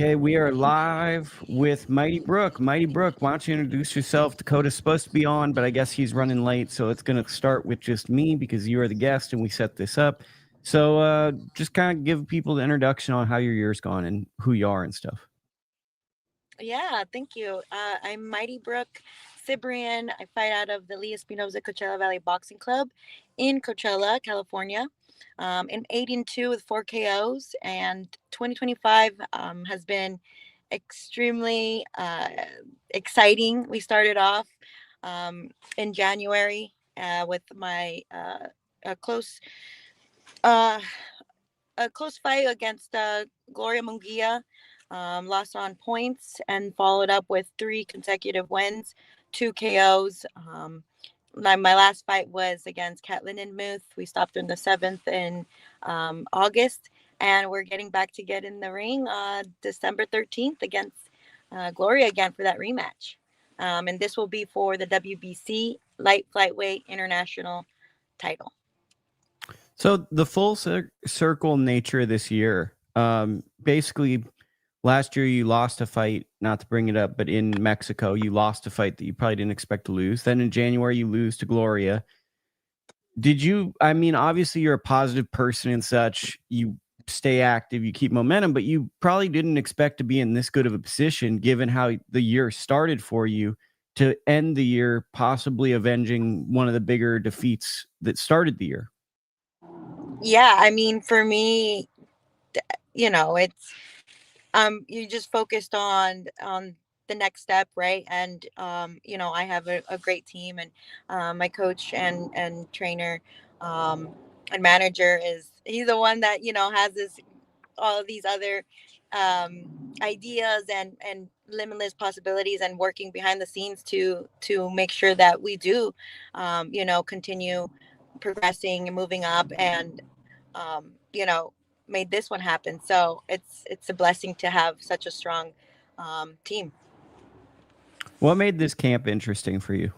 Okay, we are live with Mighty Brook. Mighty Brook, why don't you introduce yourself? Dakota's supposed to be on, but I guess he's running late, so it's going to start with just me because you are the guest and we set this up. So just kind of give people the introduction on how your year's gone and who you are and stuff. Yeah, thank you. I'm Mighty Brook Sibrian. I fight out of the Lee Espinosa Coachella Valley Boxing Club in Coachella, California. In 8-2 with 4 KOs, and 2025 has been extremely exciting. We started off in January with my a close uh, a close fight against Gloria Munguilla. Lost on points and followed up with 3 consecutive wins, 2 KOs. My last fight was against Kat Lindenmuth. We stopped in the 7th in August, and we're getting back to get in the ring December 13th against Gloria again for that rematch. And this will be for the WBC light flyweight international title. So the full circle nature of this year, basically last year you lost a fight, not to bring it up, but in Mexico, you lost a fight that you probably didn't expect to lose. Then in January, you lose to Gloria. I mean, obviously you're a positive person and such. You stay active, you keep momentum, but you probably didn't expect to be in this good of a position given how the year started for you to end the year, possibly avenging one of the bigger defeats that started the year. Yeah, I mean, for me, it's you just focused on the next step, right? And I have a great team, and my coach and trainer and manager he's the one that has all of these other ideas and limitless possibilities, and working behind the scenes to make sure that we do continue progressing and moving up, and made this one happen. So it's a blessing to have such a strong team. What made this camp interesting for you?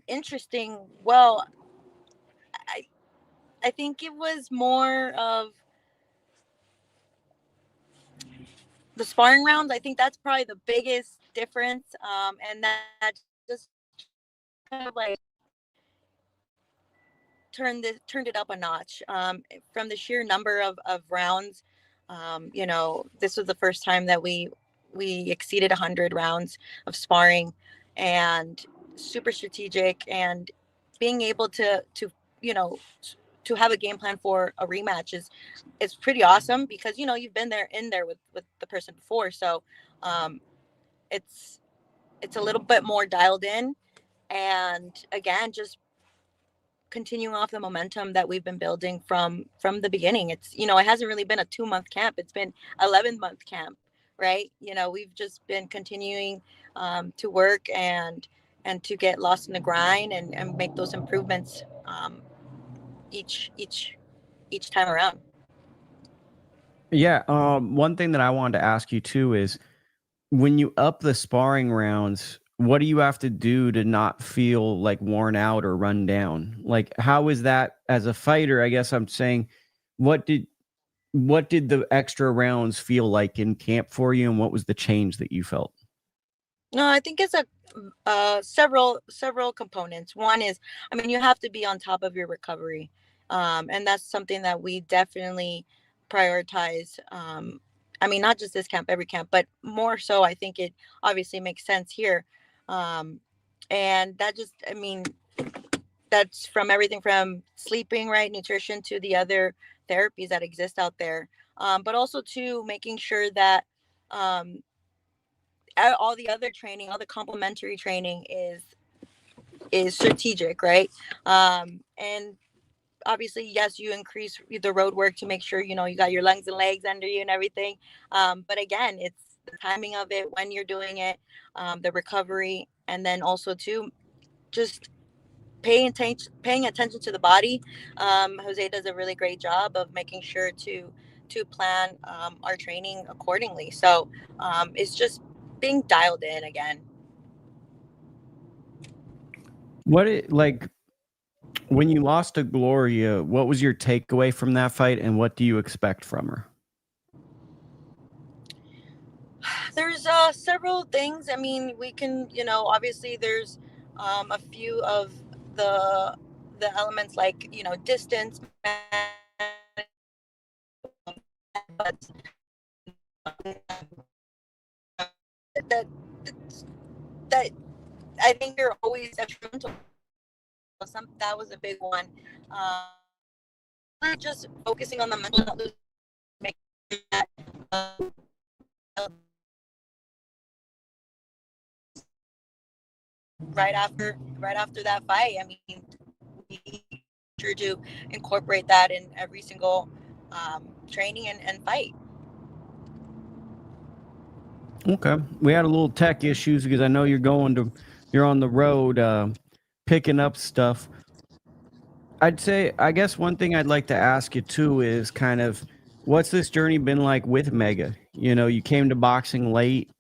Interesting. Well, I I think it was more of the sparring rounds. I think that's probably the biggest difference. And that just kind of like turned it up a notch. From the sheer number of rounds. This was the first time that we exceeded 100 rounds of sparring, and super strategic, and being able you know to have a game plan for a rematch is pretty awesome, because you've been there with the person before. So it's it's a little bit more dialed in, and again, just continuing off the momentum that we've been building from the beginning. It hasn't really been a 2-month camp, it's been 11-month camp, right? We've just been continuing to work and to get lost in the grind, and make those improvements each each each time around. Yeah. One thing that I wanted to ask you too is when you up the sparring rounds, what do you have to do to not feel like worn out or run down? Like, how is that as a fighter? I guess I'm saying, what did the extra rounds feel like in camp for you, and what was the change that you felt? No, I think it's a several components. One is, I mean, you have to be on top of your recovery, and that's something that we definitely prioritize. I mean, not just this camp, every camp, but more so. I think it obviously makes sense here, um, and that just, I mean, that's from everything from sleeping, right, nutrition, to the other therapies that exist out there, but also to making sure that. Um, all the other training, all the complementary training is strategic, right? And obviously, yes, you increase the road work to make sure you got your lungs and legs under you and everything. But again, it's the timing of it, when you're doing it, the recovery, and then also to just paying attention to the body. Jose does a really great job of making sure to plan our training accordingly. So it's just being dialed in again. Like when you lost to Gloria, what was your takeaway from that fight, and what do you expect from her? There's several things. I mean, we can, obviously there's a few of the the elements like, distance but that that I think you're always detrimental. That was a big one. Really just focusing on the mental health, making that right after that fight. I mean, we sure to incorporate that in every single training and fight. Okay, we had a little tech issues because I know you're on the road picking up stuff. I guess one thing I'd like to ask you too is kind of what's this journey been like with Mega? You came to boxing late.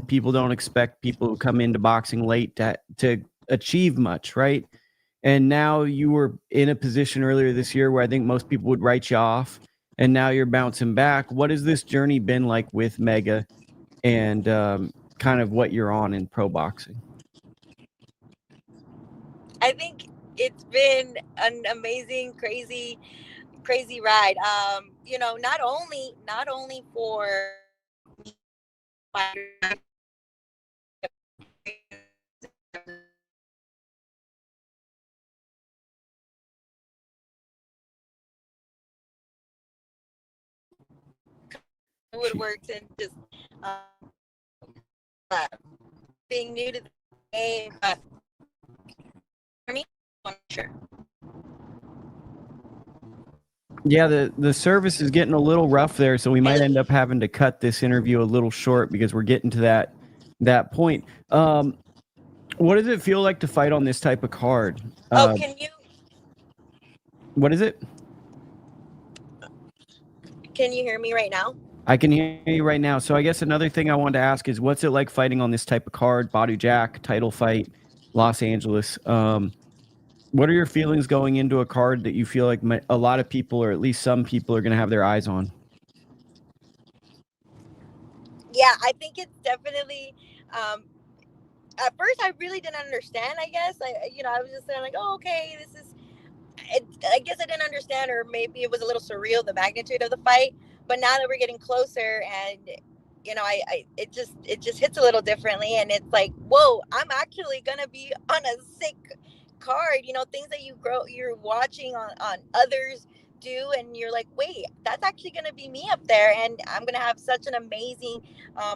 People don't expect people who come into boxing late to achieve much, right? And now you were in a position earlier this year where I think most people would write you off, and now you're bouncing back. What has this journey been like with Mega, and kind of what you're on in pro boxing? I think it's been an amazing, crazy ride. Not only for me, woodworks and just being new to the game. For me, sure. Yeah, the service is getting a little rough there, so we might end up having to cut this interview a little short because we're getting to that point. What does it feel like to fight on this type of card? Can you? What is it? Can you hear me right now? I can hear you right now. So I guess another thing I wanted to ask is, what's it like fighting on this type of card? Badou Jack, title fight, Los Angeles. What are your feelings going into a card that you feel like a lot of people, or at least some people, are going to have their eyes on? Yeah, I think it's definitely. At first, I really didn't understand. I guess I was just saying like, oh, okay, this is. I guess I didn't understand, or maybe it was a little surreal, the magnitude of the fight. But now that we're getting closer, and it just hits a little differently, and it's like, whoa, I'm actually gonna be on a sick card. Things that you're watching on others do, and you're like, wait, that's actually gonna be me up there, and I'm gonna have such an amazing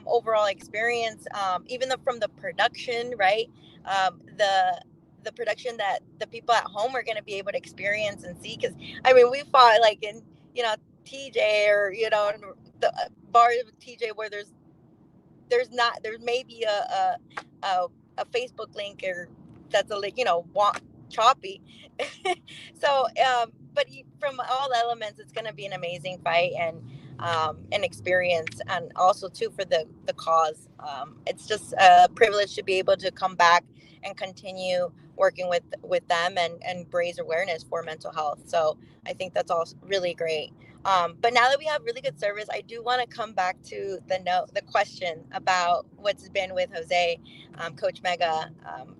overall experience, even from the production, right? The production that the people at home are going to be able to experience and see. Because I mean, we fought like in TJ, or the bar of TJ where there's maybe a Facebook link, or that's choppy. So but from all elements, it's going to be an amazing fight, and an experience, and also too for the cause. It's just a privilege to be able to come back and continue working with them, and raise awareness for mental health. So I think that's all really great. But now that we have really good service, I do want to come back to the question about what's been with Jose, Coach Mega,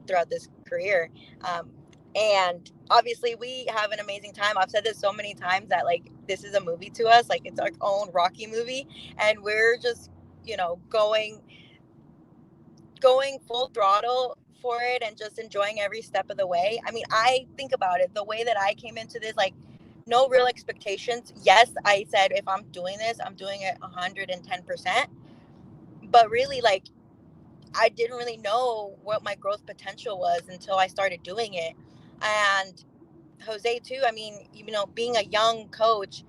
throughout this career. And obviously we have an amazing time. I've said this so many times that like this is a movie to us, like it's our own Rocky movie, and we're just going full throttle for it, and just enjoying every step of the way. I mean, I think about it the way that I came into this, like no real expectations. Yes, I said if I'm doing this, I'm doing it 110%. But really, like, I didn't really know what my growth potential was until I started doing it. And Jose too, I mean, being a young coach,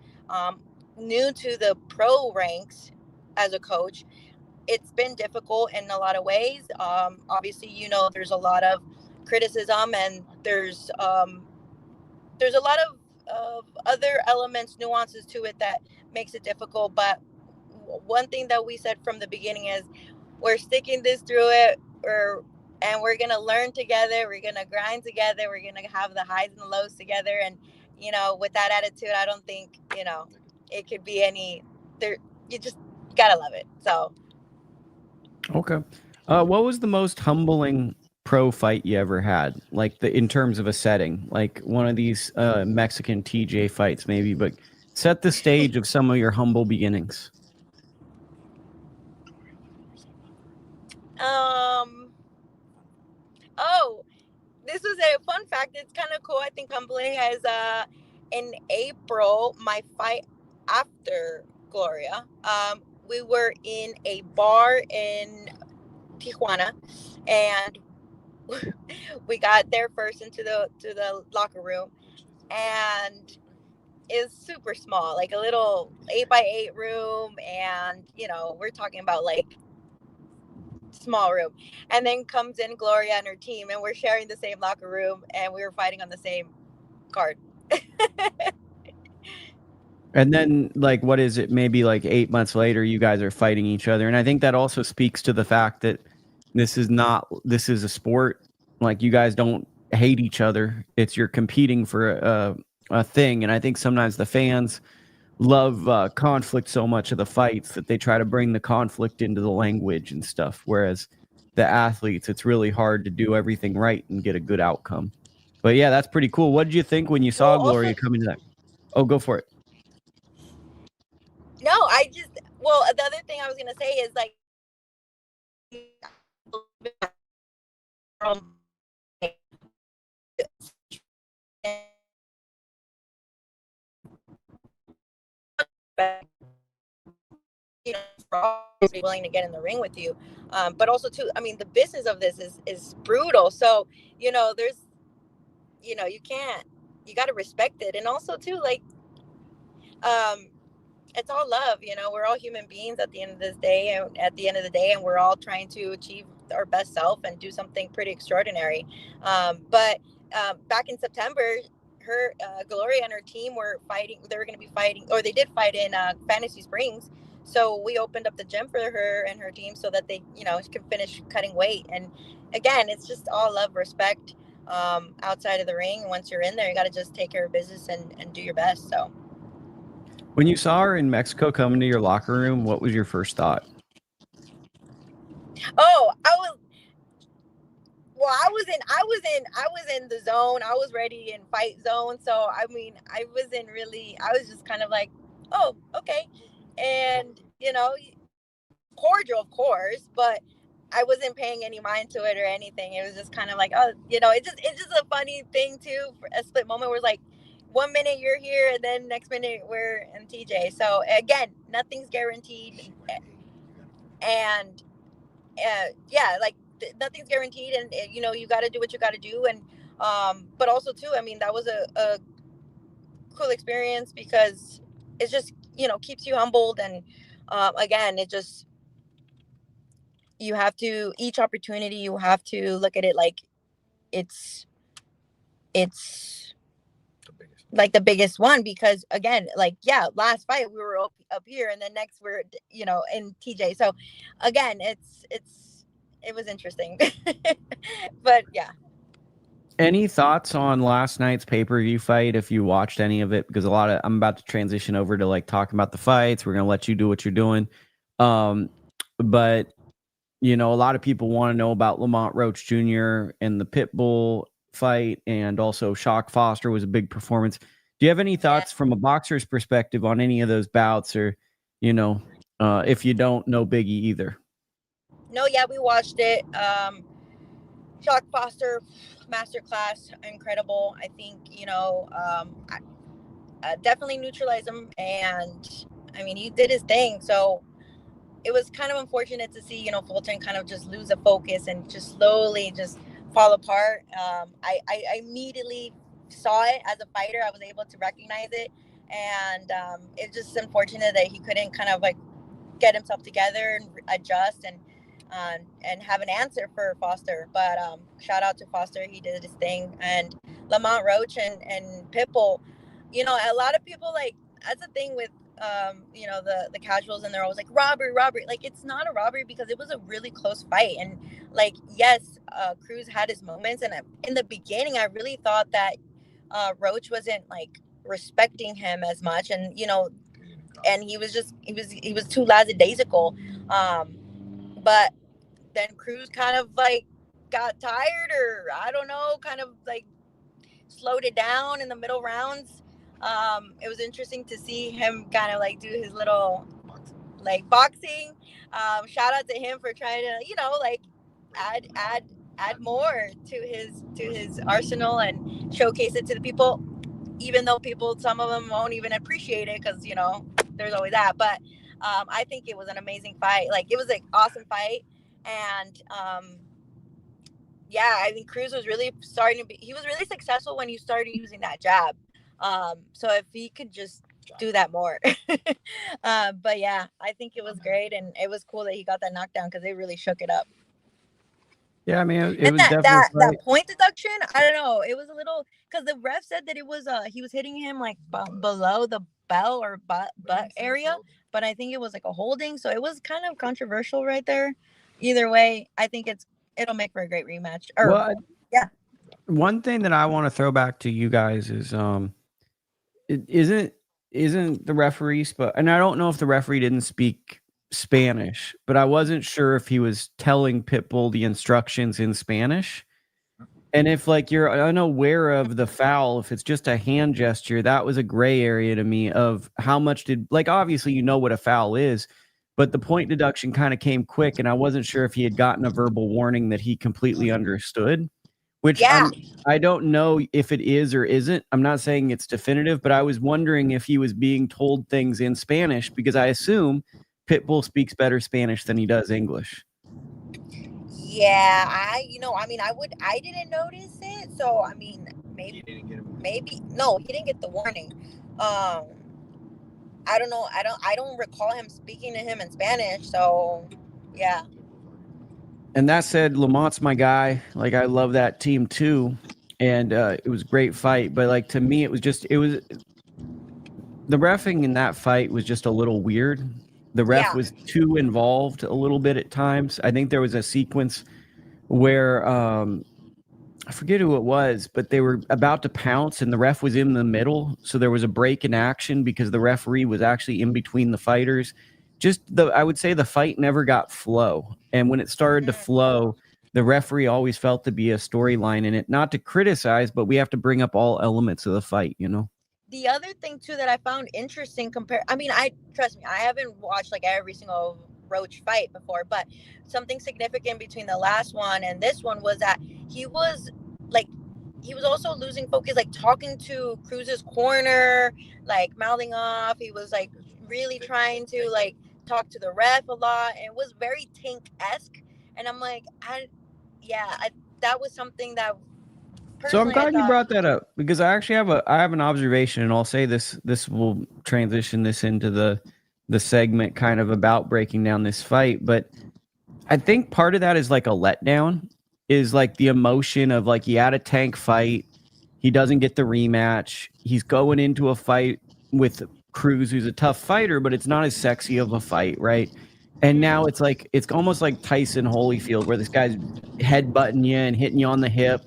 new to the pro ranks as a coach, it's been difficult in a lot of ways. Obviously, there's a lot of criticism, and there's a lot of other elements, nuances to it that makes it difficult. But one thing that we said from the beginning is we're sticking this through it, and we're gonna learn together. We're gonna grind together. We're gonna have the highs and the lows together. And with that attitude, I don't think it could be any there. You just gotta love it. So Okay. What was the most humbling pro fight you ever had? Like in terms of a setting, like one of these Mexican TJ fights, maybe, but set the stage of some of your humble beginnings. Oh, this was a fun fact. It's kind of cool. I think humbling has in April, my fight after Gloria. We were in a bar in Tijuana, and we got there first into the locker room, and it's super small, like a little 8x8 room, and we're talking about like small room. And then comes in Gloria and her team, and we're sharing the same locker room, and we were fighting on the same card. And then, like, what is it? Maybe like 8 months later, you guys are fighting each other. And I think that also speaks to the fact that this is a sport. Like, you guys don't hate each other. It's you're competing for a thing. And I think sometimes the fans love conflict so much of the fights that they try to bring the conflict into the language and stuff. Whereas the athletes, it's really hard to do everything right and get a good outcome. But yeah, that's pretty cool. What did you think when you saw Gloria come into that? Oh, go for it. No, the other thing I was gonna say is like willing to get in the ring with you, but also too, I mean, the business of this is brutal. So there's you got to respect it, and also too, like, it's all love. We're all human beings at the end of this day, and at the end of the day, and we're all trying to achieve our best self and do something pretty extraordinary. But back in September, Gloria and her team were fighting. They were going to be fighting, or they did fight in Fantasy Springs. So we opened up the gym for her and her team so that they, can finish cutting weight. And again, it's just all love, respect, outside of the ring. Once you're in there, you got to just take care of business and do your best. So. When you saw her in Mexico come into your locker room, what was your first thought? Oh, I was in the zone. I was ready in fight zone. So I mean, I was just kind of like, oh, okay. And cordial, of course, but I wasn't paying any mind to it or anything. It was just kind of like, oh, it's just a funny thing too, for a split moment where it's like, 1 minute you're here and then next minute we're in TJ. So again, nothing's guaranteed, and yeah, like nothing's guaranteed, and you got to do what you got to do. And but also too, I mean, that was a cool experience because it just keeps you humbled. And again, it just, you have to, each opportunity, you have to look at it like it's like the biggest one, because again, like, yeah, last fight we were up here, and then next we're in TJ. So again, it was interesting. But yeah. Any thoughts on last night's pay-per-view fight, if you watched any of it? Because I'm about to transition over to like talking about the fights. We're gonna let you do what you're doing. But a lot of people want to know about Lamont Roach Jr. and the Pitbull fight, and also Shock Foster was a big performance. Do you have any thoughts from a boxer's perspective on any of those bouts, or if you don't, no biggie either? No, yeah, we watched it. Shock Foster masterclass, incredible. I think I definitely neutralized him, and I mean, he did his thing. So it was kind of unfortunate to see Fulton kind of just lose the focus and just slowly just fall apart. I immediately saw it as a fighter. I was able to recognize it, and it's just unfortunate that he couldn't kind of like get himself together and adjust and have an answer for Foster. But shout out to Foster, he did his thing. And Lamont Roach and Pitbull, a lot of people, like, that's the thing with the casuals, and they're always like, robbery. Like, it's not a robbery, because it was a really close fight. And like, yes, Cruz had his moments, and in the beginning I really thought that Roach wasn't like respecting him as much, and and he was too lackadaisical. But then Cruz kind of like got tired, or I don't know, kind of like slowed it down in the middle rounds. It was interesting to see him kind of like do his little like boxing. Shout out to him for trying to, you know, like add more to his arsenal and showcase it to the people, even though some of them won't even appreciate it, because, you know, there's always that. But I think it was an amazing fight. Like, it was an awesome fight. And yeah, I think Cruz was really he was really successful when he started using that jab. So if he could just do that more. But yeah, I think it was great, and it was cool that he got that knockdown, because they really shook it up. Yeah, I mean, it was that definitely point deduction, I don't know, it was a little, because the ref said that it was he was hitting him like below the bell or butt area, but I think it was like a holding, so it was kind of controversial right there. Either way, I think it'll make for a great rematch. Yeah. One thing that I want to throw back to you guys is it isn't the referee, and I don't know if the referee didn't speak Spanish, but I wasn't sure if he was telling Pitbull the instructions in Spanish. And if like you're unaware of the foul, if it's just a hand gesture, that was a gray area to me of how much like obviously you know what a foul is, but the point deduction kind of came quick, and I wasn't sure if he had gotten a verbal warning that he completely understood. Which I don't know if it is or isn't. I'm not saying it's definitive, but I was wondering if he was being told things in Spanish, because I assume Pitbull speaks better Spanish than he does English. Yeah, I didn't notice it. So, I mean, no, he didn't get the warning. I don't know. I don't recall him speaking to him in Spanish. So, yeah. And that said, Lamont's my guy. Like, I love that team too. And it was a great fight. But like, to me, the reffing in that fight was just a little weird. The ref was too involved a little bit at times. I think there was a sequence where I forget who it was, but they were about to pounce and the ref was in the middle. So there was a break in action because the referee was actually in between the fighters. I would say the fight never got flow. And when it started to flow, the referee always felt to be a storyline in it. Not to criticize, but we have to bring up all elements of the fight, you know? The other thing too that I found interesting trust me, I haven't watched like every single Roach fight before, but something significant between the last one and this one was that he was also losing focus, like talking to Cruz's corner, like mouthing off. He was like really trying to like talk to the ref a lot, and it was very Tank-esque. And I'm like, that was something that. So I'm glad you brought that up, because I actually have an observation, and I'll say this will transition this into the segment kind of about breaking down this fight. But I think part of that is like a letdown, is like the emotion of like he had a Tank fight, he doesn't get the rematch, he's going into a fight with Cruz, who's a tough fighter, but it's not as sexy of a fight, right? And now it's almost like Tyson Holyfield, where this guy's headbutting you and hitting you on the hip.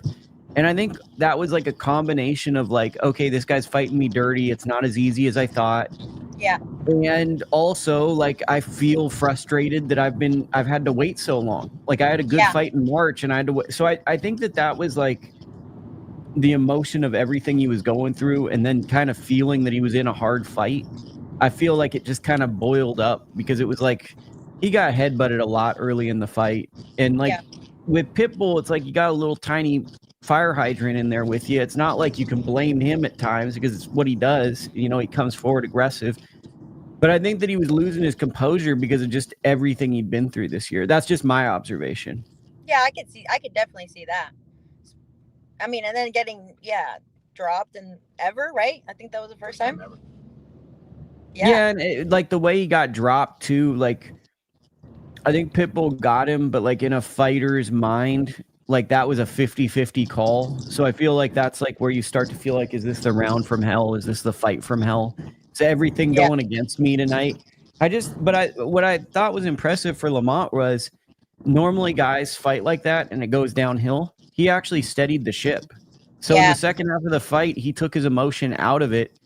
And I think that was like a combination of like, okay, this guy's fighting me dirty. It's not as easy as I thought. Yeah. And also, like, I feel frustrated that I've had to wait so long. Like, I had a good fight in March, and I had to wait. So I think that was like the emotion of everything he was going through, and then kind of feeling that he was in a hard fight. I feel like it just kind of boiled up, because it was like he got headbutted a lot early in the fight. And like with Pitbull, it's like you got a little tiny fire hydrant in there with you. It's not like you can blame him at times, because it's what he does. You know, he comes forward aggressive. But I think that he was losing his composure because of just everything he'd been through this year. That's just my observation. Yeah, I could definitely see that. I mean, and then getting dropped and ever, right? I think that was the first time ever. Yeah, and like the way he got dropped too, like I think Pitbull got him, but like in a fighter's mind, like that was a 50-50 call. So I feel like that's like where you start to feel like, is this the round from hell? Is this the fight from hell? Is everything going against me tonight? What I thought was impressive for Lamont was, normally guys fight like that and it goes downhill. He actually steadied the ship. So in the second half of the fight, he took his emotion out of it,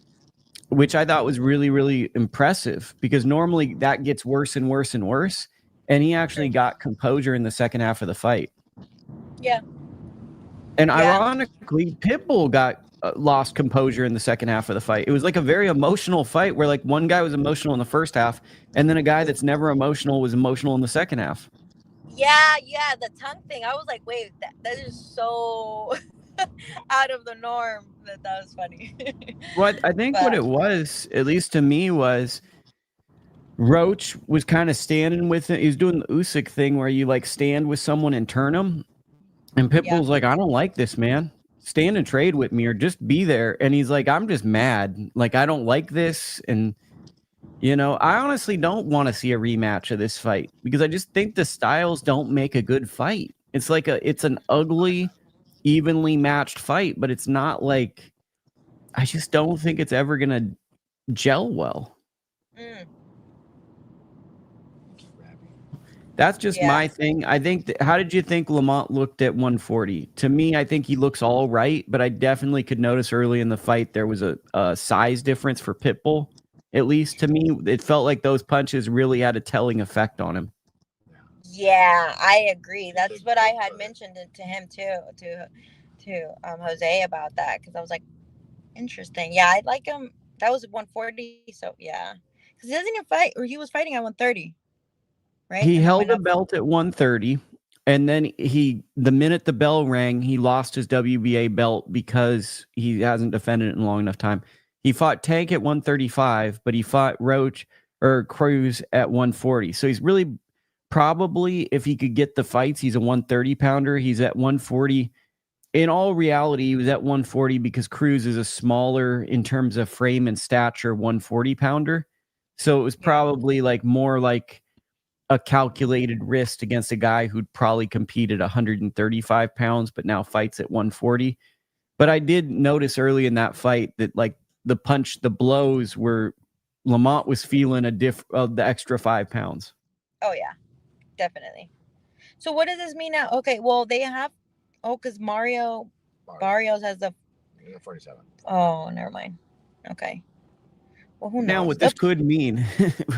which I thought was really, really impressive, because normally that gets worse and worse and worse. and he actually got composure in the second half of the fight. Yeah. And ironically, Pitbull got lost composure in the second half of the fight. It was like a very emotional fight where like one guy was emotional in the first half, and then a guy that's never emotional was emotional in the second half. Yeah, the tongue thing. I was like, wait, that is so out of the norm. That was funny. What I think what it was, at least to me, was Roach was kind of standing with it. He was doing the Usyk thing where you like stand with someone and turn them. And Pitbull's like, I don't like this, man. Stand and trade with me or just be there. And he's like, I'm just mad. Like, I don't like this. And, you know, I honestly don't want to see a rematch of this fight because I just think the styles don't make a good fight. It's like it's an ugly, evenly matched fight, but it's not like, I just don't think it's ever going to gel well. That's just my thing. I think, how did you think Lamont looked at 140? To me, I think he looks all right, but I definitely could notice early in the fight there was a size difference for Pitbull. At least to me, it felt like those punches really had a telling effect on him. Yeah, I agree. That's what I had mentioned to him too, to Jose about that, because I was like, interesting. Yeah, I like him. That was 140, so yeah, because he doesn't even fight, or he was fighting at 130. Right? He held the belt at 130, and then the minute the bell rang, he lost his WBA belt because he hasn't defended it in a long enough time. He fought Tank at 135, but he fought Cruz at 140. So he's really probably, if he could get the fights, he's a 130 pounder. He's at 140. In all reality, he was at 140 because Cruz is a smaller, in terms of frame and stature, 140 pounder. So it was probably like more like a calculated risk against a guy who'd probably competed 135 pounds, but now fights at 140. But I did notice early in that fight that like the blows were, Lamont was feeling the extra 5 pounds. Oh yeah, definitely. So what does this mean now? Okay, well they have, because Barrios has the 47. Oh, never mind. Okay. Well, who knows? Now, what this could mean,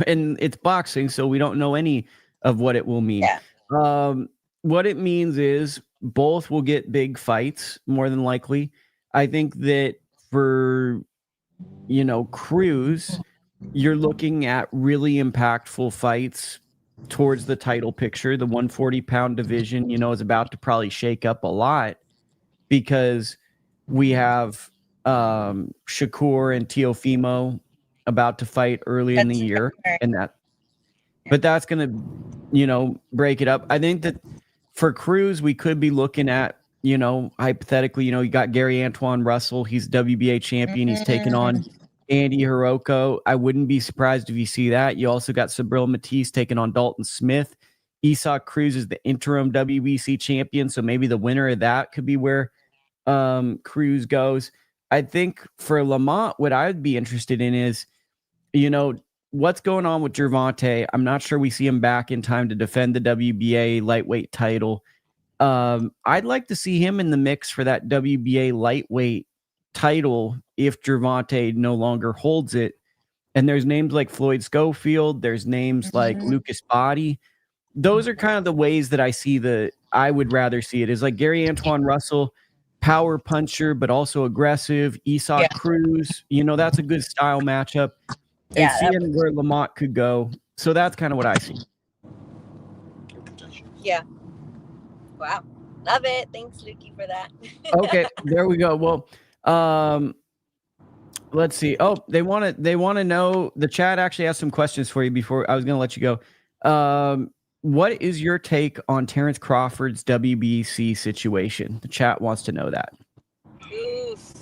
and it's boxing, so we don't know any of what it will mean. Yeah. What it means is both will get big fights, more than likely. I think that for, Cruz, you're looking at really impactful fights towards the title picture. The 140-pound division, is about to probably shake up a lot because we have Shakur and Teofimo about to fight early in the year, but that's going to, break it up. I think that for Cruz, we could be looking at, hypothetically, you got Gary Antoine Russell. He's WBA champion. He's taken on Andy Hiroko. I wouldn't be surprised if you see that. You also got Sabril Matisse taking on Dalton Smith. Isaac Cruz is the interim WBC champion. So maybe the winner of that could be where Cruz goes. I think for Lamont, what I would be interested in is, what's going on with Gervonta. I'm not sure we see him back in time to defend the WBA lightweight title. I'd like to see him in the mix for that WBA lightweight title if Gervonta no longer holds it. And there's names like Floyd Schofield. There's names like Lucas Body. Those are kind of the ways that I would rather see it, is like Gary Antoine Russell, power puncher, but also aggressive. Isaac Cruz, that's a good style matchup. And seeing where Lamont could go. So that's kind of what I see. Yeah. Wow. Love it. Thanks, Lukie, for that. Okay, there we go. Well, let's see. Oh, they want to know, the chat actually has some questions for you before I was going to let you go. What is your take on Terrence Crawford's WBC situation? The chat wants to know that. Oof.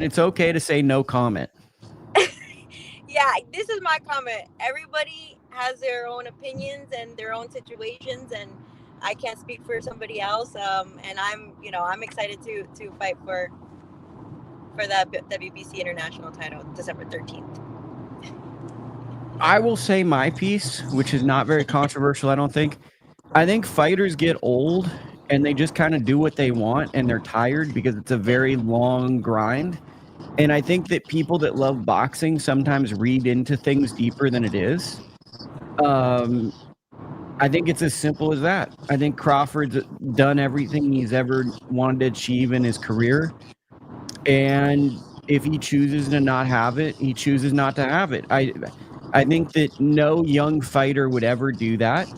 It's okay to say no comment. Yeah, this is my comment. Everybody has their own opinions and their own situations, and I can't speak for somebody else. And I'm excited to fight for that WBC international title December 13th. I will say my piece, which is not very controversial, I don't think. I think fighters get old and they just kind of do what they want and they're tired because it's a very long grind. And I think that people that love boxing sometimes read into things deeper than it is. I think it's as simple as that. I think Crawford's done everything he's ever wanted to achieve in his career. And if he chooses to not have it, he chooses not to have it. I think that no young fighter would ever do that.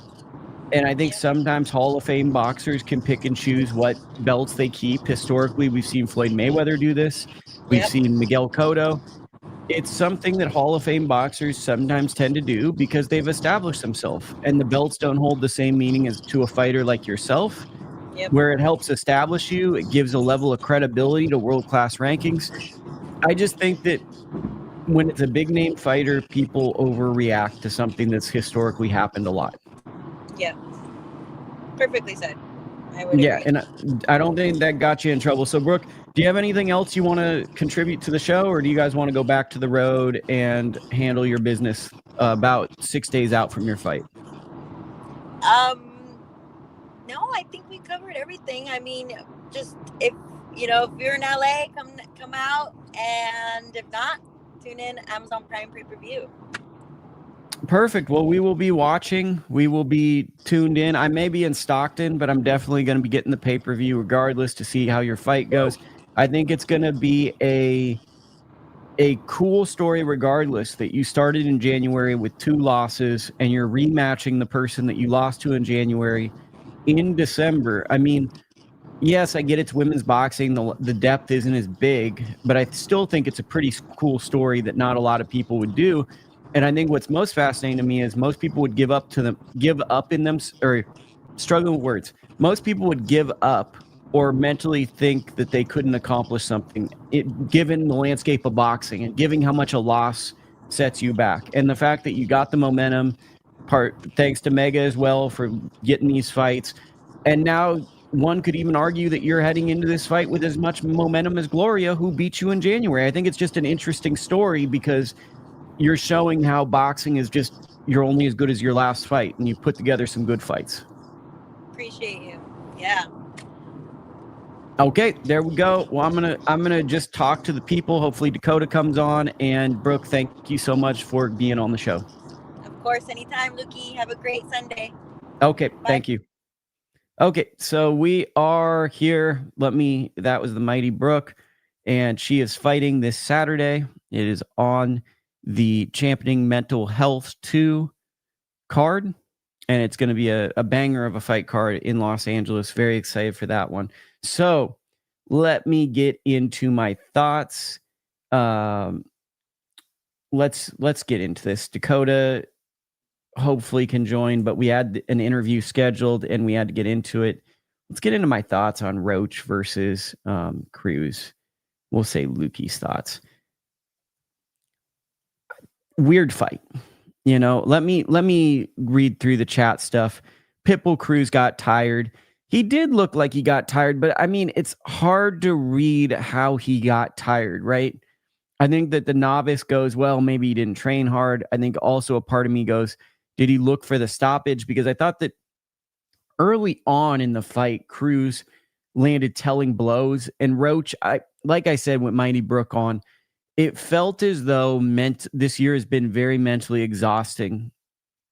And I think sometimes Hall of Fame boxers can pick and choose what belts they keep. Historically, we've seen Floyd Mayweather do this. We've seen Miguel Cotto. It's something that Hall of Fame boxers sometimes tend to do because they've established themselves, and the belts don't hold the same meaning as to a fighter like yourself, where it helps establish you. It gives a level of credibility to world-class rankings. I just think that when it's a big-name fighter, people overreact to something that's historically happened a lot. Yeah. Perfectly said. I would agree. And I don't think that got you in trouble. So, Brooke, do you have anything else you want to contribute to the show, or do you guys want to go back to the road and handle your business about 6 days out from your fight? No, I think we covered everything. I mean, just if you're in LA, come out, and if not, tune in Amazon Prime pay-per-view. Perfect. Well, we will be watching. We will be tuned in. I may be in Stockton, but I'm definitely going to be getting the pay-per-view regardless to see how your fight goes. I think it's going to be a cool story regardless that you started in January with 2 losses and you're rematching the person that you lost to in January in December. I mean, yes, I get it's women's boxing. The depth isn't as big, but I still think it's a pretty cool story that not a lot of people would do. And I think what's most fascinating to me is most people would give up in them, or struggling with words. Most people would give up or mentally think that they couldn't accomplish something, given the landscape of boxing and given how much a loss sets you back. And the fact that you got the momentum, thanks to Mega as well for getting these fights. And now one could even argue that you're heading into this fight with as much momentum as Gloria, who beat you in January. I think it's just an interesting story because you're showing how boxing is just, you're only as good as your last fight, and you put together some good fights. Appreciate you. Yeah. Okay, there we go. Well, I'm gonna just talk to the people. Hopefully Dakota comes on. And Brooke, thank you so much for being on the show. Of course, anytime, Lukie. Have a great Sunday. Okay, Bye. Thank you. Okay, so we are here. That was the mighty Brooke, and she is fighting this Saturday. It is on the Championing Mental Health 2 card, and it's going to be a banger of a fight card in Los Angeles. Very excited for that one. So let me get into my thoughts. Let's get into this. Dakota hopefully can join, but we had an interview scheduled and we had to get into it. Let's get into my thoughts on Roach versus Cruz. We'll say Lukie's thoughts. Weird fight. Let me read through the chat stuff. Pitbull Cruz got tired. He did look like he got tired, but I mean, it's hard to read how he got tired, right? I think that the novice goes, well, maybe he didn't train hard. I think also a part of me goes, did he look for the stoppage? Because I thought that early on in the fight, Cruz landed telling blows, and Roach, like I said with Mighty Brooke on, it felt as though this year has been very mentally exhausting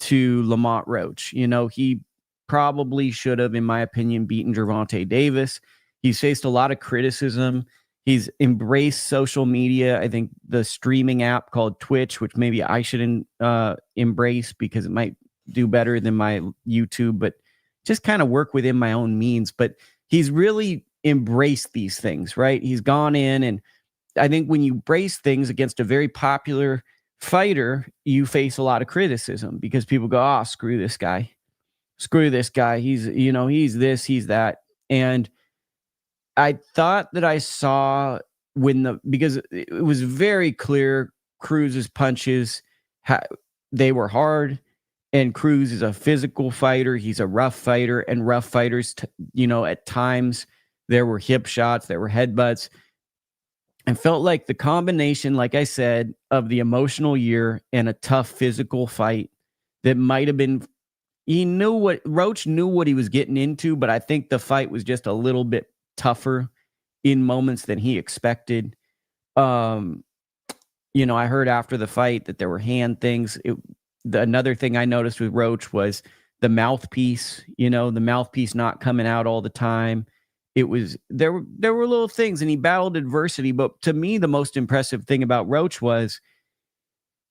to Lamont Roach. He probably should have, in my opinion, beaten Gervonta Davis. He's faced a lot of criticism. He's embraced social media. I think the streaming app called Twitch, which maybe I should embrace because it might do better than my YouTube, but just kind of work within my own means. But he's really embraced these things, right? He's gone in, and I think when you brace things against a very popular fighter, you face a lot of criticism because people go, oh, screw this guy. Screw this guy. He's this, he's that. And I thought that I saw because it was very clear Cruz's punches, they were hard, and Cruz is a physical fighter. He's a rough fighter, and rough fighters, at times there were hip shots, there were headbutts. I felt like the combination, like I said, of the emotional year and a tough physical fight that might have been, Roach knew what he was getting into, but I think the fight was just a little bit tougher in moments than he expected. I heard after the fight that there were hand things. Another thing I noticed with Roach was the mouthpiece, the mouthpiece not coming out all the time. There were little things, and he battled adversity. But to me, the most impressive thing about Roach was,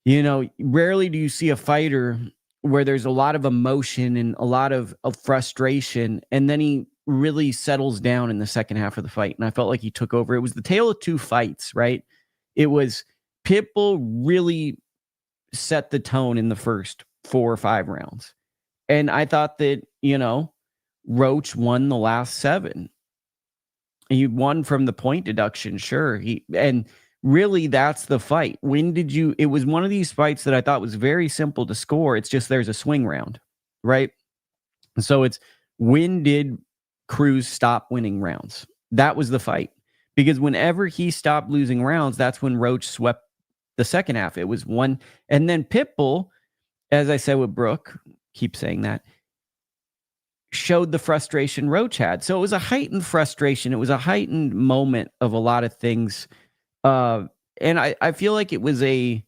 rarely do you see a fighter where there's a lot of emotion and a lot of frustration, and then he really settles down in the second half of the fight. And I felt like he took over. It was the tale of two fights, right? It was Pitbull really set the tone in the first 4 or 5 rounds. And I thought that, Roach won the last 7. He won from the point deduction, sure. And really that's the fight. It was one of these fights that I thought was very simple to score. It's just there's a swing round, right? So it's when did Cruz stop winning rounds? That was the fight. Because whenever he stopped losing rounds, that's when Roach swept the second half. It was one. And then Pitbull, as I said with Brook, keep saying that, showed the frustration Roach had. So it was a heightened frustration. It was a heightened moment of a lot of things. And I feel like it was a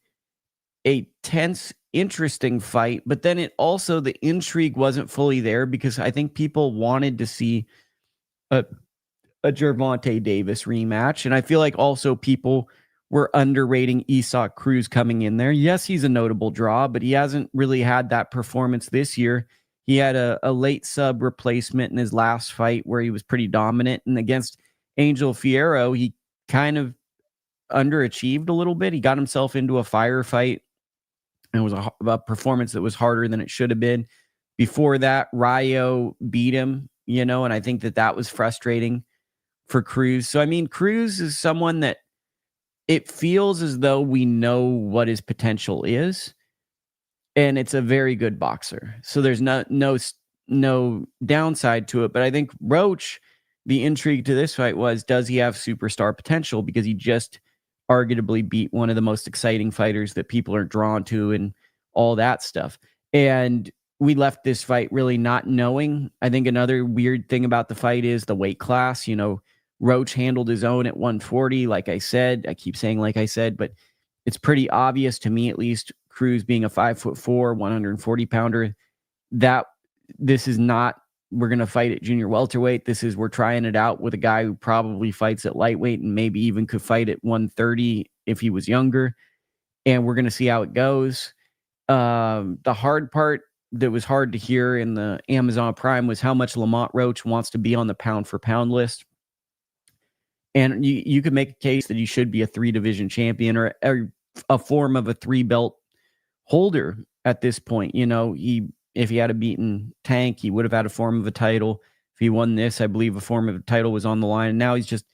tense, interesting fight, but then the intrigue wasn't fully there because I think people wanted to see a Gervonta Davis rematch. And I feel like also people were underrating Isaac Cruz coming in there. Yes, he's a notable draw, but he hasn't really had that performance this year. He had a late sub replacement in his last fight where he was pretty dominant. And against Angel Fierro, he kind of underachieved a little bit. He got himself into a firefight, and it was a performance that was harder than it should have been. Before that, Rayo beat him, and I think that was frustrating for Cruz. So, I mean, Cruz is someone that it feels as though we know what his potential is, and it's a very good boxer. So there's no downside to it. But I think Roach, the intrigue to this fight was, does he have superstar potential? Because he just arguably beat one of the most exciting fighters that people are drawn to and all that stuff. And we left this fight really not knowing. I think another weird thing about the fight is the weight class. Roach handled his own at 140. Like I said, I keep saying like I said, but it's pretty obvious to me, at least, Cruz being a 5'4", 140-pounder, that this is not, we're going to fight at junior welterweight. We're trying it out with a guy who probably fights at lightweight and maybe even could fight at 130 if he was younger. And we're going to see how it goes. The hard part that was hard to hear in the Amazon Prime was how much Lamont Roach wants to be on the pound for pound list. And you could make a case that he should be a 3-division champion or a form of a 3-belt holder at this point. If he had a beaten Tank, he would have had a form of a title. If he won this, I believe a form of a title was on the line. And now he's just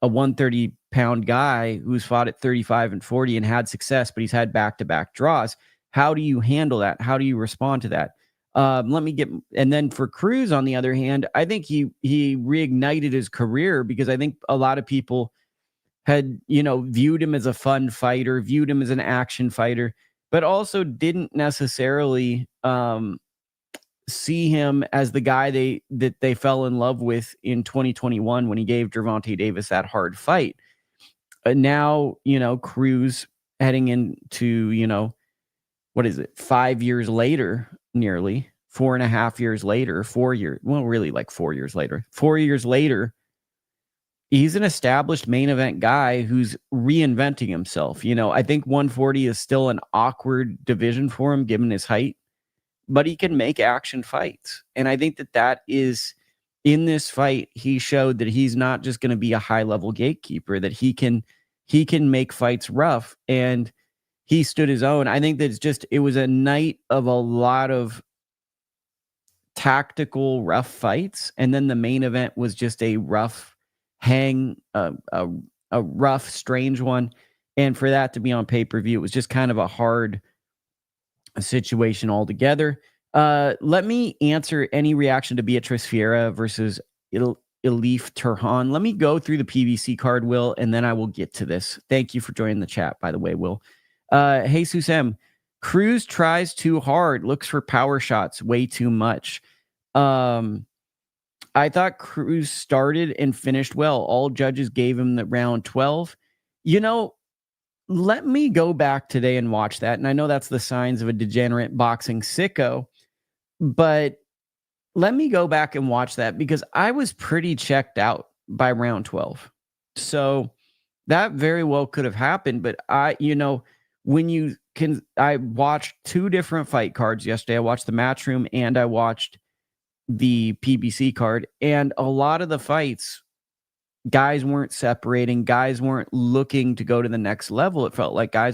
a 130-pound guy who's fought at 35 and 40 and had success, but he's had back-to-back draws. How do you handle that? How do you respond to that? And then for Cruz, on the other hand, I think he reignited his career because I think a lot of people had, viewed him as a fun fighter, viewed him as an action fighter, but also didn't necessarily see him as the guy that they fell in love with in 2021 when he gave Gervonta Davis that hard fight. Now, Cruz heading into, 5 years later, nearly 4.5 years later, 4 years, well, really like 4 years later, 4 years later, he's an established main event guy who's reinventing himself. I think 140 is still an awkward division for him given his height, but he can make action fights. And I think that is, in this fight, he showed that he's not just going to be a high-level gatekeeper, that he can make fights rough, and he stood his own. I think that it was a night of a lot of tactical, rough fights, and then the main event was just a rough a rough, strange one. And for that to be on pay-per-view, it was just kind of a hard situation altogether. Let me answer any reaction to Beatriz Ferreira versus Elif Turhan. Let me go through the PBC card, Will, and then I will get to this. Thank you for joining the chat, by the way, Will. Jesus M. Cruz tries too hard, looks for power shots way too much. I thought Cruz started and finished well. All judges gave him the round 12. You know, let me go back today and watch that. And I know that's the signs of a degenerate boxing sicko, but let me go back and watch that because I was pretty checked out by round 12. So that very well could have happened. But I watched two different fight cards yesterday. I watched the Matchroom and I watched the PBC card. And a lot of the fights, guys weren't separating. Guys weren't looking to go to the next level. It felt like I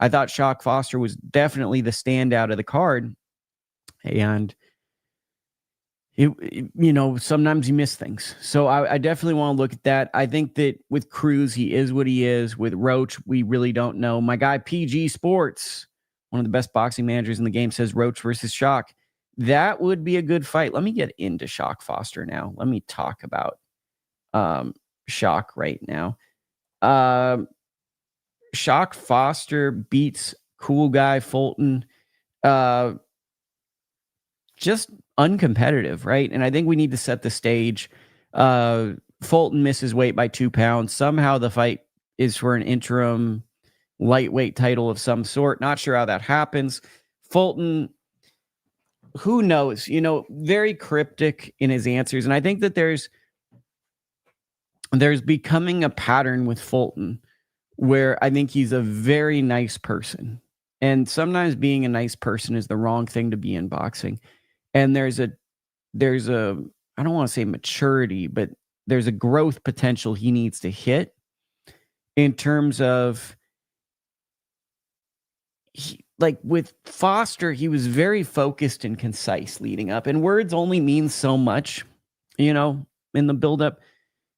thought Shock Foster was definitely the standout of the card. And sometimes you miss things. So I definitely want to look at that. I think that with Cruz, he is what he is. With Roach, we really don't know. My guy, PG Sports, one of the best boxing managers in the game, says Roach versus Shock. That would be a good fight. Let me get into Shock Foster now. Let me talk about Shock right now. Shock Foster beats cool guy Fulton. Just uncompetitive, right? And I think we need to set the stage. Fulton misses weight by 2 pounds. Somehow the fight is for an interim lightweight title of some sort. Not sure how that happens. Fulton, who knows? Very cryptic in his answers. And I think that there's becoming a pattern with Fulton where I think he's a very nice person. And sometimes being a nice person is the wrong thing to be in boxing. And there's a I don't want to say maturity, but there's a growth potential he needs to hit in terms of with Foster, he was very focused and concise leading up, and words only mean so much, in the buildup.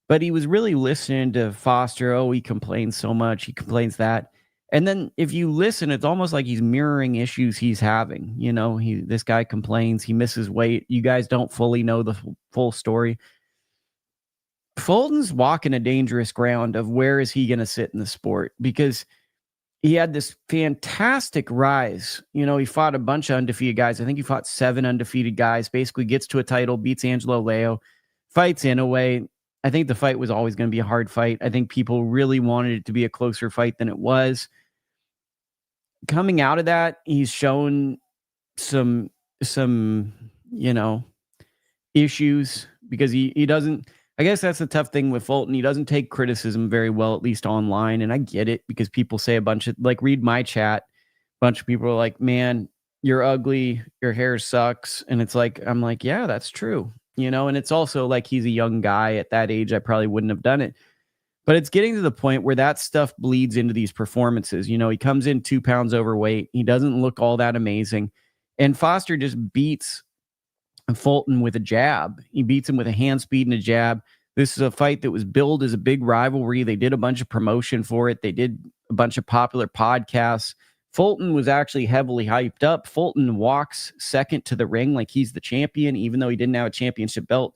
But he was really listening to Foster. Oh, he complains so much. He complains that. And then if you listen, it's almost like he's mirroring issues he's having. This guy complains, he misses weight. You guys don't fully know the full story. Fulton's walking a dangerous ground of where is he going to sit in the sport, because he had this fantastic rise. He fought a bunch of undefeated guys. I think he fought 7 undefeated guys, basically gets to a title, beats Angelo Leo, fights Inoue. I think the fight was always going to be a hard fight. I think people really wanted it to be a closer fight than it was. Coming out of that, he's shown some issues because he doesn't. I guess that's the tough thing with Fulton. He doesn't take criticism very well, at least online. And I get it because people say a bunch of, read my chat. A bunch of people are like, man, you're ugly. Your hair sucks. And it's like, I'm like, yeah, that's true. And it's also like he's a young guy at that age. I probably wouldn't have done it. But it's getting to the point where that stuff bleeds into these performances. He comes in 2 pounds overweight. He doesn't look all that amazing. And Foster just beats Fulton with a jab. He beats him with a hand speed and a jab. This is a fight that was billed as a big rivalry. They did a bunch of promotion for it. They did a bunch of popular podcasts. Fulton was actually heavily hyped up. Fulton walks second to the ring like he's the champion, even though he didn't have a championship belt.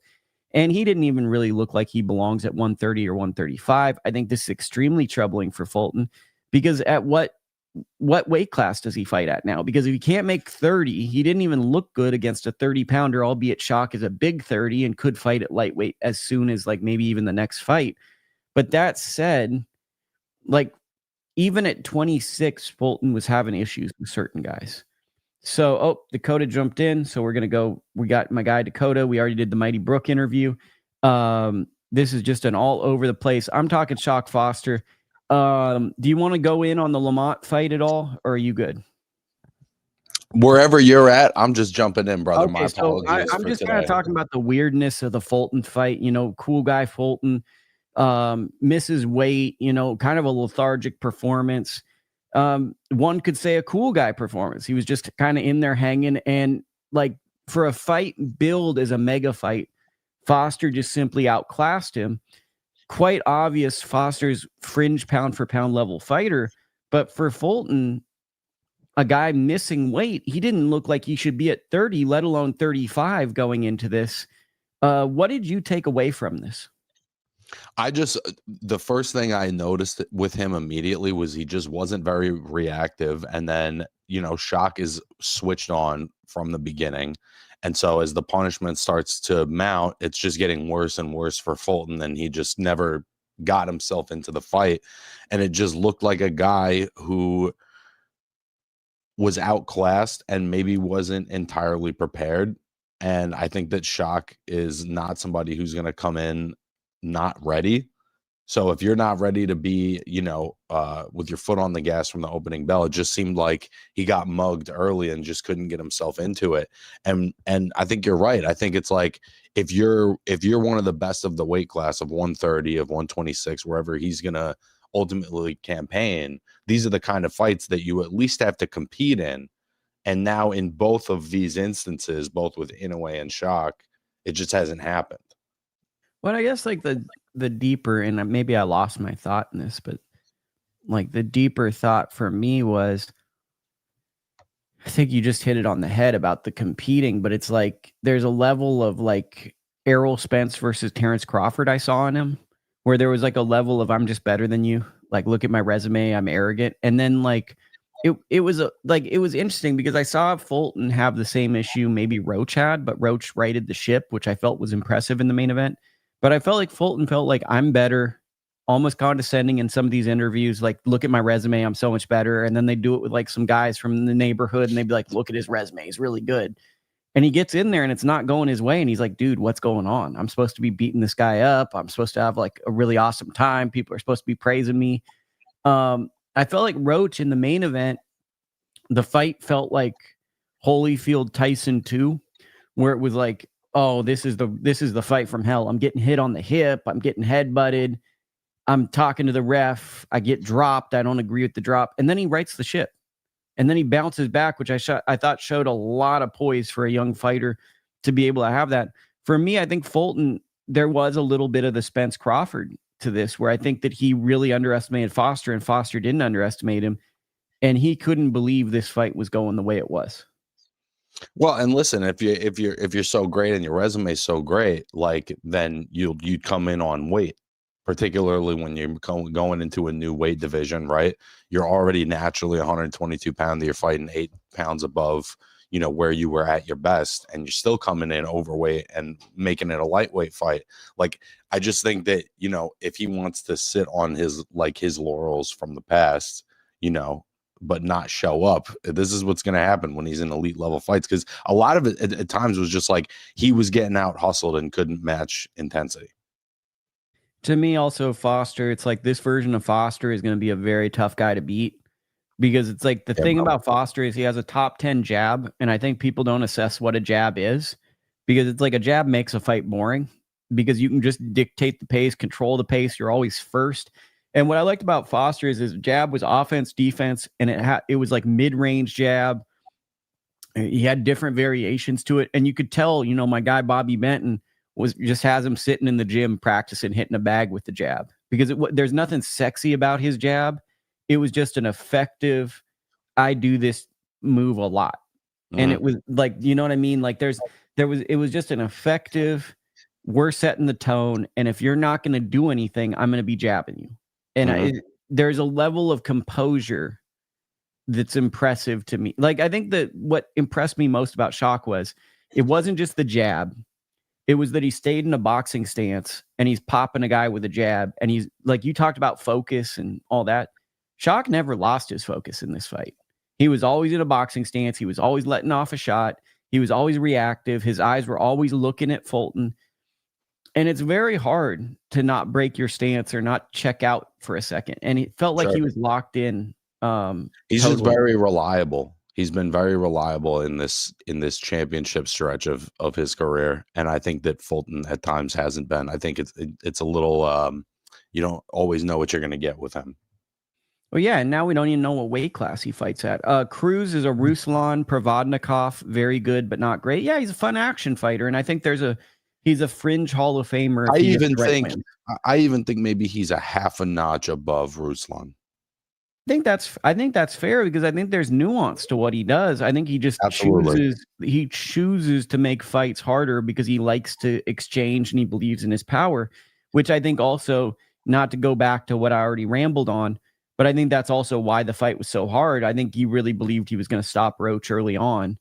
And he didn't even really look like he belongs at 130 or 135. I think this is extremely troubling for Fulton because at what weight class does he fight at now? Because if he can't make 30, he didn't even look good against a 30-pounder, albeit Shock is a big 30 and could fight at lightweight as soon as maybe even the next fight. But that said, even at 26, Fulton was having issues with certain guys. So, Dakota jumped in. So we're going to go. We got my guy, Dakota. We already did the Mighty Brook interview. This is just an all over the place. I'm talking Shock Foster. Do you want to go in on the Lamont fight at all, or are you good? Wherever you're at, I'm just jumping in, brother. Okay, my apologies. I'm just kind of talking about the weirdness of the Fulton fight. Cool guy Fulton misses weight, kind of a lethargic performance. One could say a cool guy performance. He was just kind of in there hanging, and for a fight billed as a mega fight, Foster just simply outclassed him. Quite obvious Foster's fringe pound for pound level fighter, but for Fulton, a guy missing weight, he didn't look like he should be at 30, let alone 35 going into this. What did you take away from this? The first thing I noticed with him immediately was he just wasn't very reactive. And then, Shock is switched on from the beginning. And so as the punishment starts to mount, it's just getting worse and worse for Fulton. And he just never got himself into the fight. And it just looked like a guy who was outclassed and maybe wasn't entirely prepared. And I think that Shock is not somebody who's going to come in not ready. So if you're not ready to be, with your foot on the gas from the opening bell, it just seemed like he got mugged early and just couldn't get himself into it. And I think you're right. I think it's like if you're one of the best of the weight class of 130, of 126, wherever he's gonna ultimately campaign, these are the kind of fights that you at least have to compete in. And now in both of these instances, both with Inoue and Shock, it just hasn't happened. Well, I guess like the deeper, and maybe I lost my thought in this, but like the deeper thought for me was, I think you just hit it on the head about the competing, but it's like there's a level of like Errol Spence versus Terrence Crawford I saw in him, where there was like a level of I'm just better than you. Like, look at my resume, I'm arrogant. And then like it was interesting because I saw Fulton have the same issue maybe Roach had, but Roach righted the ship, which I felt was impressive in the main event. But I felt like Fulton felt like I'm better, almost condescending in some of these interviews. Like, look at my resume, I'm so much better. And then they do it with like some guys from the neighborhood and they'd be like, look at his resume, he's really good. And he gets in there and it's not going his way. And he's like, dude, what's going on? I'm supposed to be beating this guy up. I'm supposed to have like a really awesome time. People are supposed to be praising me. I felt like Roach in the main event, the fight felt like Holyfield Tyson 2, where it was like, oh, this is the fight from hell. I'm getting hit on the hip. I'm getting headbutted. I'm talking to the ref. I get dropped. I don't agree with the drop. And then he rights the ship. And then he bounces back, which I thought showed a lot of poise for a young fighter to be able to have that. For me, I think Fulton, there was a little bit of the Spence Crawford to this, where I think that he really underestimated Foster and Foster didn't underestimate him. And he couldn't believe this fight was going the way it was. Well, and listen, if you're so great and your resume is so great, like then you'd come in on weight, particularly when you're going into a new weight division, right? You're already naturally 122 pounder. You're fighting 8 pounds above, where you were at your best, and you're still coming in overweight and making it a lightweight fight. Like, I just think that, if he wants to sit on his laurels from the past, but not show up, this is what's going to happen when he's in elite level fights. Because a lot of it at times was just like he was getting out hustled and couldn't match intensity. To me, also Foster, it's like this version of Foster is going to be a very tough guy to beat, because it's like the thing about Foster is he has a top 10 jab. And I think people don't assess what a jab is, because it's like a jab makes a fight boring because you can just dictate the pace, control the pace. You're always first. And what I liked about Foster is his jab was offense, defense, and it was like mid-range jab. He had different variations to it. And you could tell, my guy Bobby Benton just has him sitting in the gym practicing hitting a bag with the jab, because there's nothing sexy about his jab. It was just an effective, I do this move a lot. Mm-hmm. And it was like, you know what I mean? Like it was just an effective, we're setting the tone. And if you're not going to do anything, I'm going to be jabbing you. And there's a level of composure that's impressive to me. Like, I think that what impressed me most about Shock was it wasn't just the jab. It was that he stayed in a boxing stance and he's popping a guy with a jab. And he's like, you talked about focus and all that. Shock never lost his focus in this fight. He was always in a boxing stance. He was always letting off a shot. He was always reactive. His eyes were always looking at Fulton. And it's very hard to not break your stance or not check out for a second. And it felt like he was locked in. He's just very reliable. He's been very reliable in this championship stretch of his career. And I think that Fulton at times hasn't been. I think it's a little, you don't always know what you're going to get with him. Well, yeah, and now we don't even know what weight class he fights at. Cruz is a Ruslan Provodnikov, very good, but not great. Yeah, he's a fun action fighter. And I think he's a fringe Hall of Famer. I even think maybe he's a half a notch above Ruslan. I think that's fair, because I think there's nuance to what he does. I think he just chooses to make fights harder because he likes to exchange and he believes in his power, which I think also, not to go back to what I already rambled on, but I think that's also why the fight was so hard. I think he really believed he was going to stop Roach early on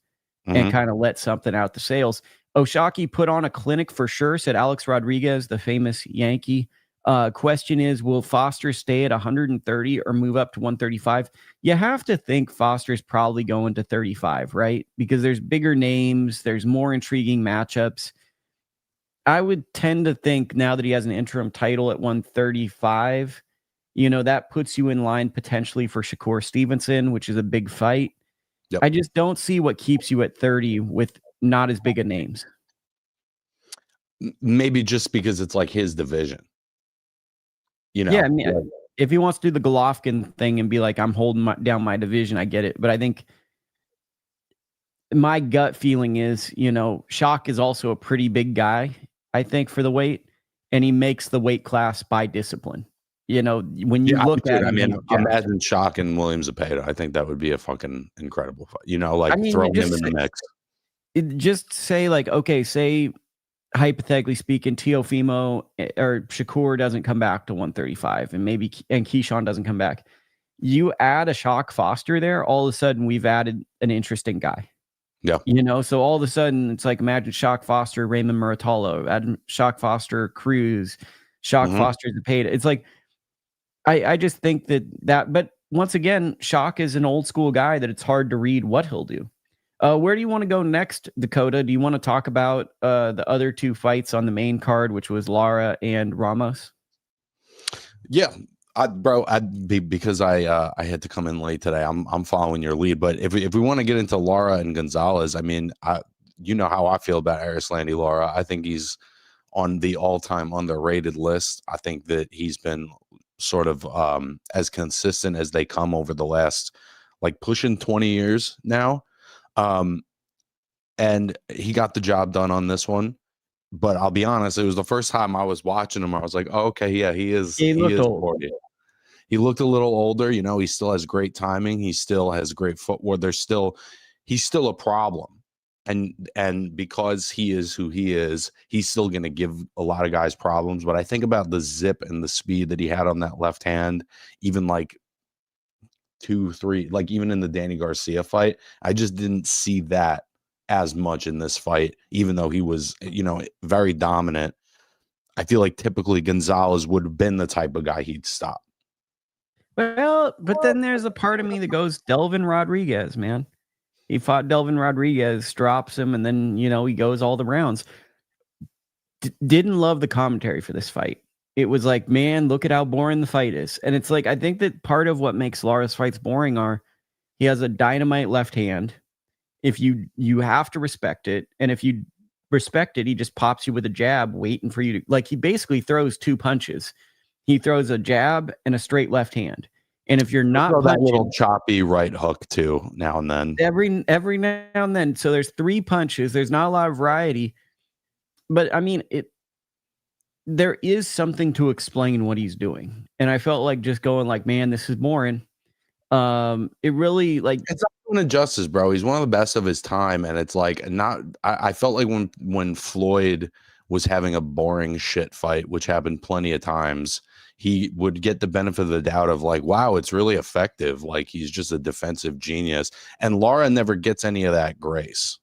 and kind of let something out the sails. Oshaki put on a clinic for sure, said Alex Rodriguez, the famous Yankee. Question is, will Foster stay at 130 or move up to 135? You have to think Foster's probably going to 35, right? Because there's bigger names, there's more intriguing matchups. I would tend to think now that he has an interim title at 135, that puts you in line potentially for Shakur Stevenson, which is a big fight. Yep. I just don't see what keeps you at 30 with not as big of names. Maybe just because it's like his division. Yeah, I mean, if he wants to do the Golovkin thing and be like, I'm holding down my division, I get it. But I think my gut feeling is, Shock is also a pretty big guy, I think, for the weight, and he makes the weight class by discipline. When you look at him, imagine Shock and William Zepeda. I think that would be a fucking incredible fight. Throwing him in the mix. Just say say hypothetically speaking, Teofimo or Shakur doesn't come back to 135, and Keyshawn doesn't come back. You add a Shock Foster there, all of a sudden we've added an interesting guy. Yeah. So all of a sudden it's like, imagine Shock Foster, Raymond Muratalo, add Shock Foster, Cruz, Shock Foster, Zepeda. It's like, I just think that, but once again, Shock is an old school guy that it's hard to read what he'll do. Where do you want to go next, Dakota? Do you want to talk about the other two fights on the main card, which was Lara and Ramos? Yeah, because I had to come in late today. I'm following your lead, but if we want to get into Lara and Gonzalez, I mean, you know how I feel about Erislandy Lara. I think he's on the all-time underrated list. I think that he's been sort of as consistent as they come over the last pushing 20 years now. And he got the job done on this one, but I'll be honest, it was the first time I was watching him. I was like, oh, okay, yeah, he looked old. He looked a little older, he still has great timing. He still has great footwork. He's still a problem. And because he is who he is, he's still going to give a lot of guys problems. But I think about the zip and the speed that he had on that left hand, even 2, 3, even in the Danny Garcia fight, I just didn't see that as much in this fight, even though he was, very dominant. I feel like typically Gonzalez would have been the type of guy he'd stop. Well, but then there's a part of me that goes, Delvin Rodriguez, man. He fought Delvin Rodriguez, drops him, and then, he goes all the rounds. Didn't love the commentary for this fight. It was like, man, look at how boring the fight is. And it's like, I think that part of what makes Lara's fights boring are he has a dynamite left hand. If you have to respect it. And if you respect it, he just pops you with a jab waiting for you to, he basically throws 2 punches. He throws a jab and a straight left hand. And if you're not punching, that little choppy right hook too, now and then. Every now and then. So there's 3 punches. There's not a lot of variety. But I mean, there is something to explain what he's doing. And I felt like just going man, this is boring. It really it's not doing it justice, bro. He's one of the best of his time. And it's I felt like when Floyd was having a boring shit fight, which happened plenty of times, he would get the benefit of the doubt of wow, it's really effective. He's just a defensive genius. And Lara never gets any of that grace.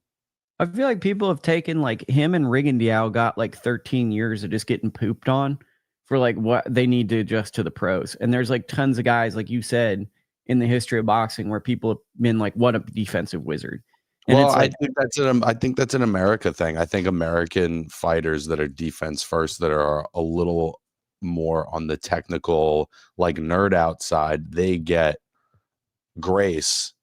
I feel like people have taken him and Rigondeaux got 13 years of just getting pooped on for what they need to adjust to the pros. And there's tons of guys, like you said, in the history of boxing where people have been what a defensive wizard. And well, I think that's an America thing. I think American fighters that are defense first, that are a little more on the technical, nerd outside, they get grace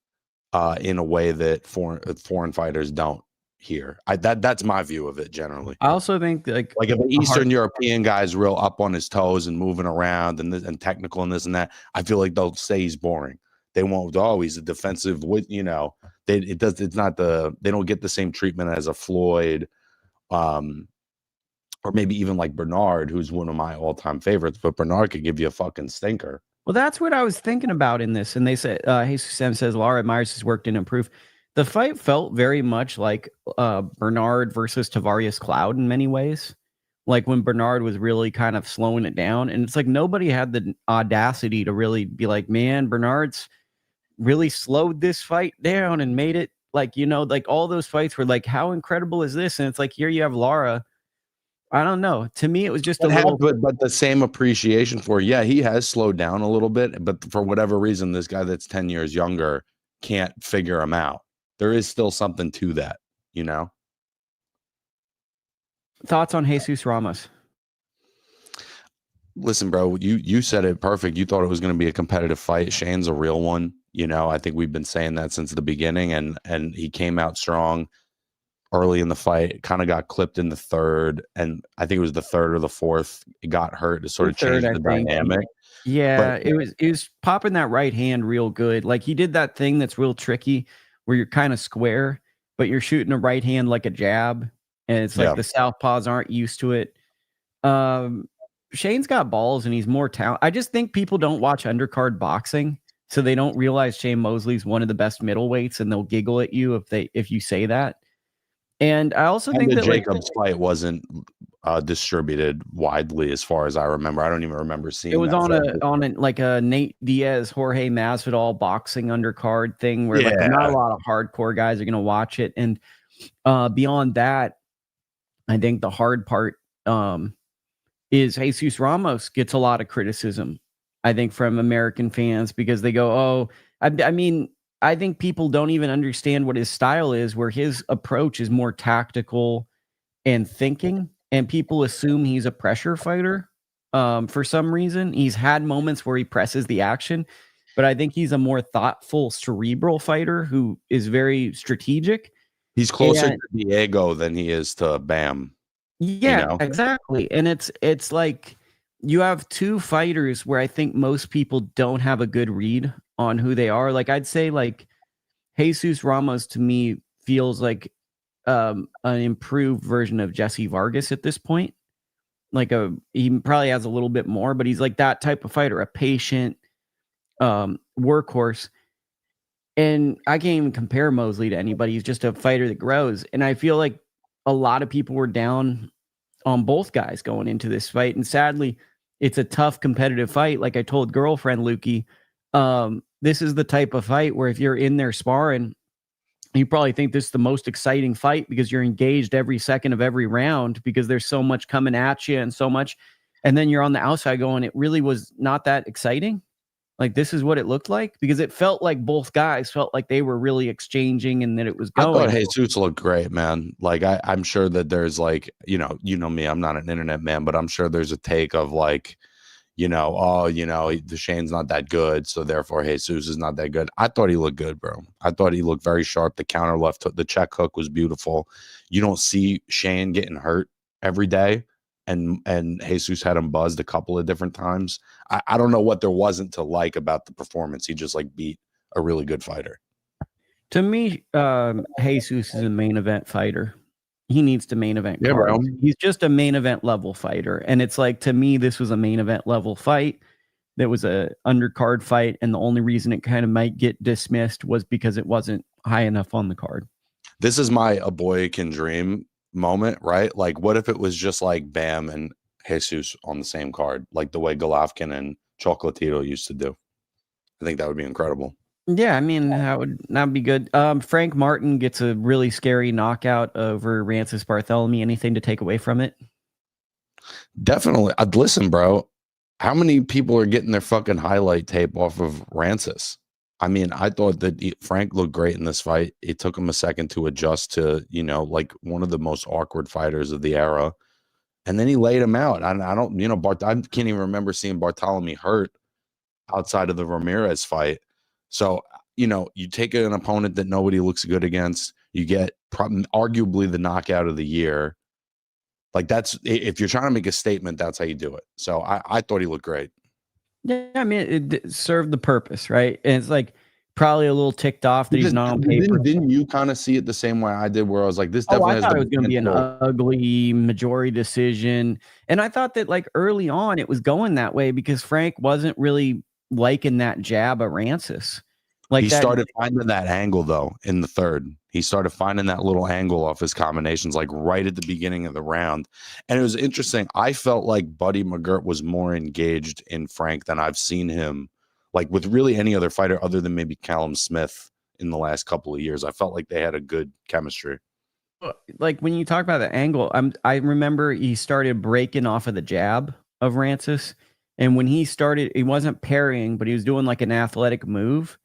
in a way that foreign fighters don't here. That's my view of it generally. I also think if an Eastern European guy's real up on his toes and moving around and technical and this and that, I feel like they'll say he's boring. They won't. Oh, he's a defensive. They don't get the same treatment as a Floyd, or maybe even Bernard, who's one of my all-time favorites. But Bernard could give you a fucking stinker. Well, that's what I was thinking about in this. And they said, Jesus Sam says Lara admires his work, didn't improve. The fight felt very much like Bernard versus Tavarius Cloud in many ways. When Bernard was really kind of slowing it down. And it's nobody had the audacity to really be man, Bernard's really slowed this fight down and made it all those fights were how incredible is this? And it's here you have Lara. I don't know. To me, it was just a But, little. but the same appreciation for, yeah, he has slowed down a little bit, but for whatever reason, this guy that's 10 years younger can't figure him out. There is still something to that, you know? Thoughts on Jesus Ramos? Listen, bro, you said it perfect. You thought it was going to be a competitive fight. Shane's a real one. You know, I think we've been saying that since the beginning, and he came out strong early in the fight, kind of got clipped in the third, and I think it was the third or the fourth. It got hurt to sort of change the dynamic. Yeah, it was popping that right hand real good. Like he did that thing that's real tricky where you're kind of square, but you're shooting a right hand like a jab, and it's like the southpaws aren't used to it. Shane's got balls and he's more talent. I just think people don't watch undercard boxing, so they don't realize Shane Mosley's one of the best middleweights, and they'll giggle at you if you say that. And I also think the that Jacobs fight wasn't distributed widely, as far as I remember. I don't even remember seeing it was that on a Nate Diaz, Jorge Masvidal boxing undercard thing where like not a lot of hardcore guys are going to watch it. And beyond that, I think the hard part is Jesus Ramos gets a lot of criticism, I think, from American fans because they go, oh, I mean, I think people don't even understand what his style is, where his approach is more tactical and thinking, and people assume he's a pressure fighter. For some reason, he's had moments where he presses the action, but I think he's a more thoughtful, cerebral fighter who is very strategic. He's closer to Diego than he is to Bam. Yeah, you know? Exactly. And it's like you have two fighters where I think most people don't have a good read on who they are. Like I'd say like Jesus Ramos to me feels like an improved version of Jesse Vargas at this point. Like he probably has a little bit more, but he's like that type of fighter, a patient workhorse. And I can't even compare Mosley to anybody. He's just a fighter that grows. And I feel like a lot of people were down on both guys going into this fight. And sadly, it's a tough competitive fight. Like I told girlfriend Lukie, this is the type of fight where if you're in there sparring, you probably think this is the most exciting fight because you're engaged every second of every round because there's so much coming at you and so much. And then you're on the outside going, it really was not that exciting. Like this is what it looked like, because it felt like both guys felt like they were really exchanging and that it was going. I thought Jesus looked great, man. Like I'm sure that there's like, you know me, I'm not an internet man, but I'm sure there's a take of like, the Shane's not that good, so therefore Jesus is not that good. I thought he looked good, bro. I thought he looked very sharp. The counter left hook, the check hook was beautiful. You don't see Shane getting hurt every day, and Jesus had him buzzed a couple of different times. I don't know what there wasn't to like about the performance. He just like beat a really good fighter. To me, Jesus is a main event fighter. He needs to main event. Yeah, bro. He's just a main event level fighter. And it's like, to me, this was a main event level fight. That was a undercard fight. And the only reason it kind of might get dismissed was because it wasn't high enough on the card. This is my a boy can dream moment, right? Like, what if it was just like Bam and Jesus on the same card, like the way Golovkin and Chocolatito used to do? I think that would be incredible. Yeah, I mean, that would be good. Frank Martin gets a really scary knockout over Rancis Barthélemy. Anything to take away from it? Definitely. Listen, bro, how many people are getting their fucking highlight tape off of Rancis? I mean, I thought that Frank looked great in this fight. It took him a second to adjust to, like one of the most awkward fighters of the era. And then he laid him out. I don't, I can't even remember seeing Barthélemy hurt outside of the Ramirez fight. So, you take an opponent that nobody looks good against, you get arguably the knockout of the year. Like that's, if you're trying to make a statement, that's how you do it. So I thought he looked great. Yeah, I mean, it served the purpose, right? And it's like probably a little ticked off that he's not on paper. Didn't you kind of see it the same way I did, where I was like, this definitely I thought it was going to be an ugly majority decision. And I thought that like early on it was going that way because Frank wasn't really liking that jab of Rancis. Like he started finding that angle though in the third. He started finding that little angle off his combinations, like right at the beginning of the round. And it was interesting. I felt like Buddy McGirt was more engaged in Frank than I've seen him, like with really any other fighter other than maybe Callum Smith in the last couple of years. I felt like they had a good chemistry. Like when you talk about the angle, I remember he started breaking off of the jab of Rancis, and when he started, he wasn't parrying, but he was doing like an athletic move.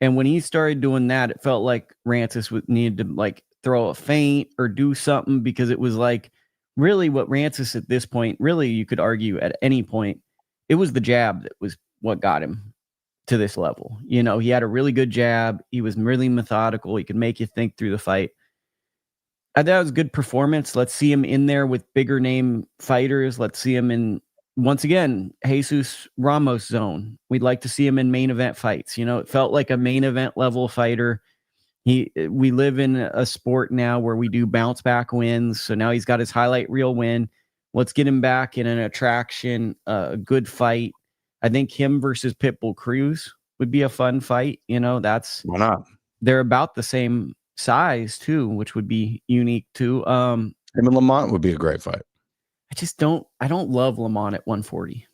And when he started doing that, it felt like Rancis needed to like throw a feint or do something, because it was like really what Rancis at this point, really you could argue at any point, it was the jab that was what got him to this level. You know, he had a really good jab. He was really methodical. He could make you think through the fight. I thought it was a good performance. Let's see him in there with bigger name fighters. Let's see him in, once again, Jesus Ramos zone. We'd like to see him in main event fights. You know, it felt like a main event level fighter. We live in a sport now where we do bounce back wins. So now he's got his highlight reel win. Let's get him back in an attraction, a good fight. I think him versus Pitbull Cruz would be a fun fight. You know, Why not? they're about the same size too, which would be unique too. Him and Lamont would be a great fight. I don't love Lamont at 140.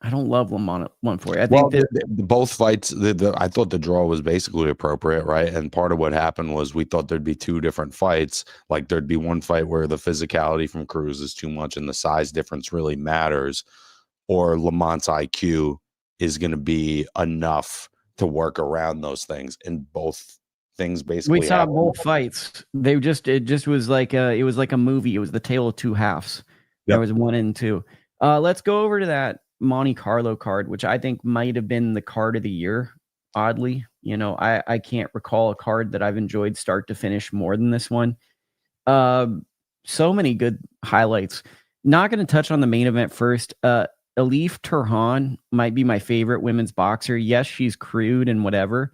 I don't love Lamont at 140. I Well, think that both fights, I thought the draw was basically appropriate, right? And part of what happened was we thought there'd be two different fights. Like there'd be one fight where the physicality from Cruz is too much and the size difference really matters, or Lamont's IQ is going to be enough to work around those things. And both things basically we saw happened. both fights. It just was like it was like a movie. It was the tale of two halves. There Yep. was 1 and 2. Let's go over to that Monte Carlo card, which I think might have been the card of the year. Oddly, you know, I can't recall a card that I've enjoyed start to finish more than this one. So many good highlights. Not going to touch on the main event first. Elif Turhan might be my favorite women's boxer. Yes, she's crude and whatever,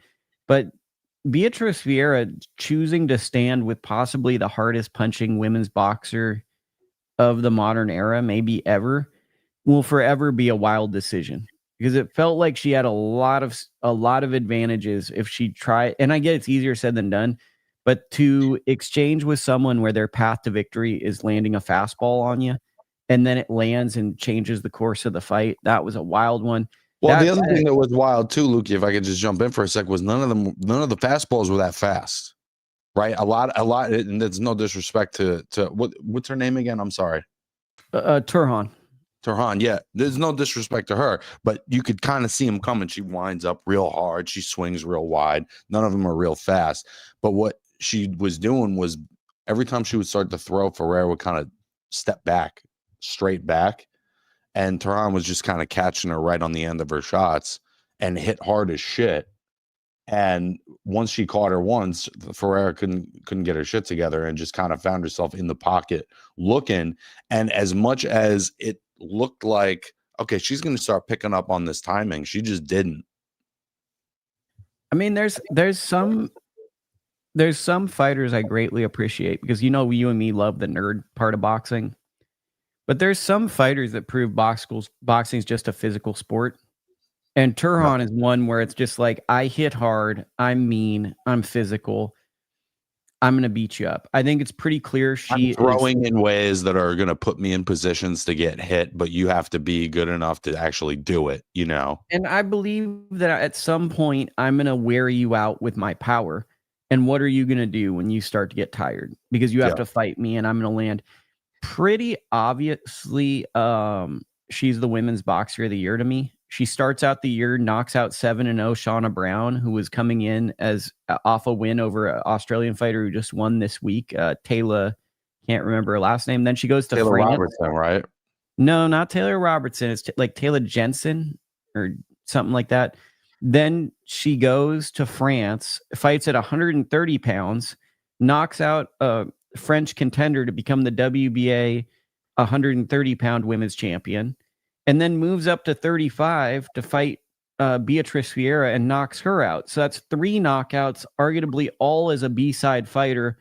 but Beatriz Ferreira choosing to stand with possibly the hardest punching women's boxer of the modern era, maybe ever, will forever be a wild decision, because it felt like she had a lot of advantages if she tried. And I get it's easier said than done, but to exchange with someone where their path to victory is landing a fastball on you, and then it lands and changes the course of the fight, that was a wild one. Well, the other thing that was wild too, Lukie, if I could just jump in for a sec, was none of the fastballs were that fast, right? A lot, and there's no disrespect to what's her name again? I'm sorry. Turhan. Yeah. There's no disrespect to her, but you could kind of see him coming. She winds up real hard. She swings real wide. None of them are real fast. But what she was doing was every time she would start to throw, Ferreira would kind of step back, straight back. And Turhan was just kind of catching her right on the end of her shots and hit hard as shit. And once she caught her once, Ferreira couldn't get her shit together and just kind of found herself in the pocket looking. And as much as it looked like, okay, she's going to start picking up on this timing, she just didn't. I mean, there's some fighters I greatly appreciate, because, you know, you and me love the nerd part of boxing. But there's some fighters that prove boxing is just a physical sport. And Turhan is one where it's just like, I hit hard, I'm mean, I'm physical, I'm going to beat you up. I think it's pretty clear I'm throwing in ways that are going to put me in positions to get hit, but you have to be good enough to actually do it, you know? And I believe that at some point, I'm going to wear you out with my power. And what are you going to do when you start to get tired? Because you have to fight me, and I'm going to land. Pretty obviously, she's the women's boxer of the year to me. She starts out the year, knocks out 7-0 Shauna Brown, who was coming in as off a win over an Australian fighter who just won this week. Taylor, can't remember her last name. Then she goes to Taylor France. Robertson, right? No, not Taylor Robertson. It's like Taylor Jensen or something like that. Then she goes to France, fights at 130 pounds, knocks out a French contender to become the WBA 130-pound women's champion, and then moves up to 35 to fight Beatriz Ferreira and knocks her out. So that's 3 knockouts, arguably all as a B-side fighter,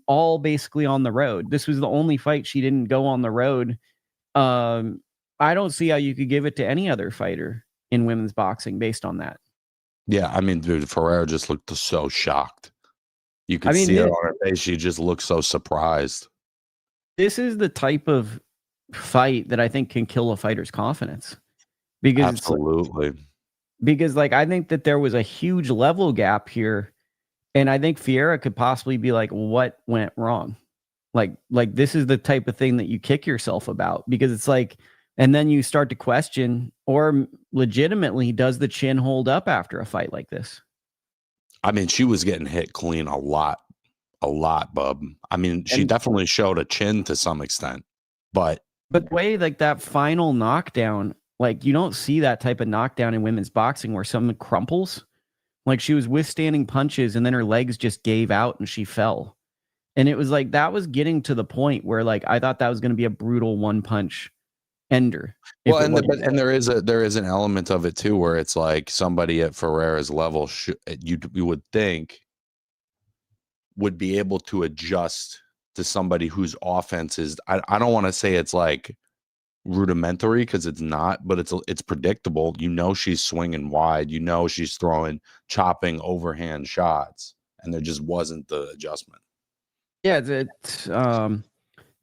all basically on the road. This was the only fight she didn't go on the road. I don't see how you could give it to any other fighter in women's boxing based on that. Yeah, I mean, dude, Ferreira just looked so shocked. You could see it on her face. She just looked so surprised. This is the type of fight that I think can kill a fighter's confidence. Because absolutely. Because I think that there was a huge level gap here. And I think Ferreira could possibly be like, what went wrong? Like this is the type of thing that you kick yourself about, because it's like, and then you start to question, or legitimately, does the chin hold up after a fight like this? I mean, she was getting hit clean a lot, bub. I mean, she definitely showed a chin to some extent, but the way like that final knockdown, like you don't see that type of knockdown in women's boxing where someone crumples. Like she was withstanding punches and then her legs just gave out and she fell. And it was like that was getting to the point where like I thought that was going to be a brutal one punch ender. Well, and there is an element of it too where it's like somebody at Ferreira's level you would think would be able to adjust to somebody whose offense is I don't want to say it's like rudimentary because it's not, but it's predictable. You know she's swinging wide. You know she's throwing chopping overhand shots, and there just wasn't the adjustment. Yeah, it's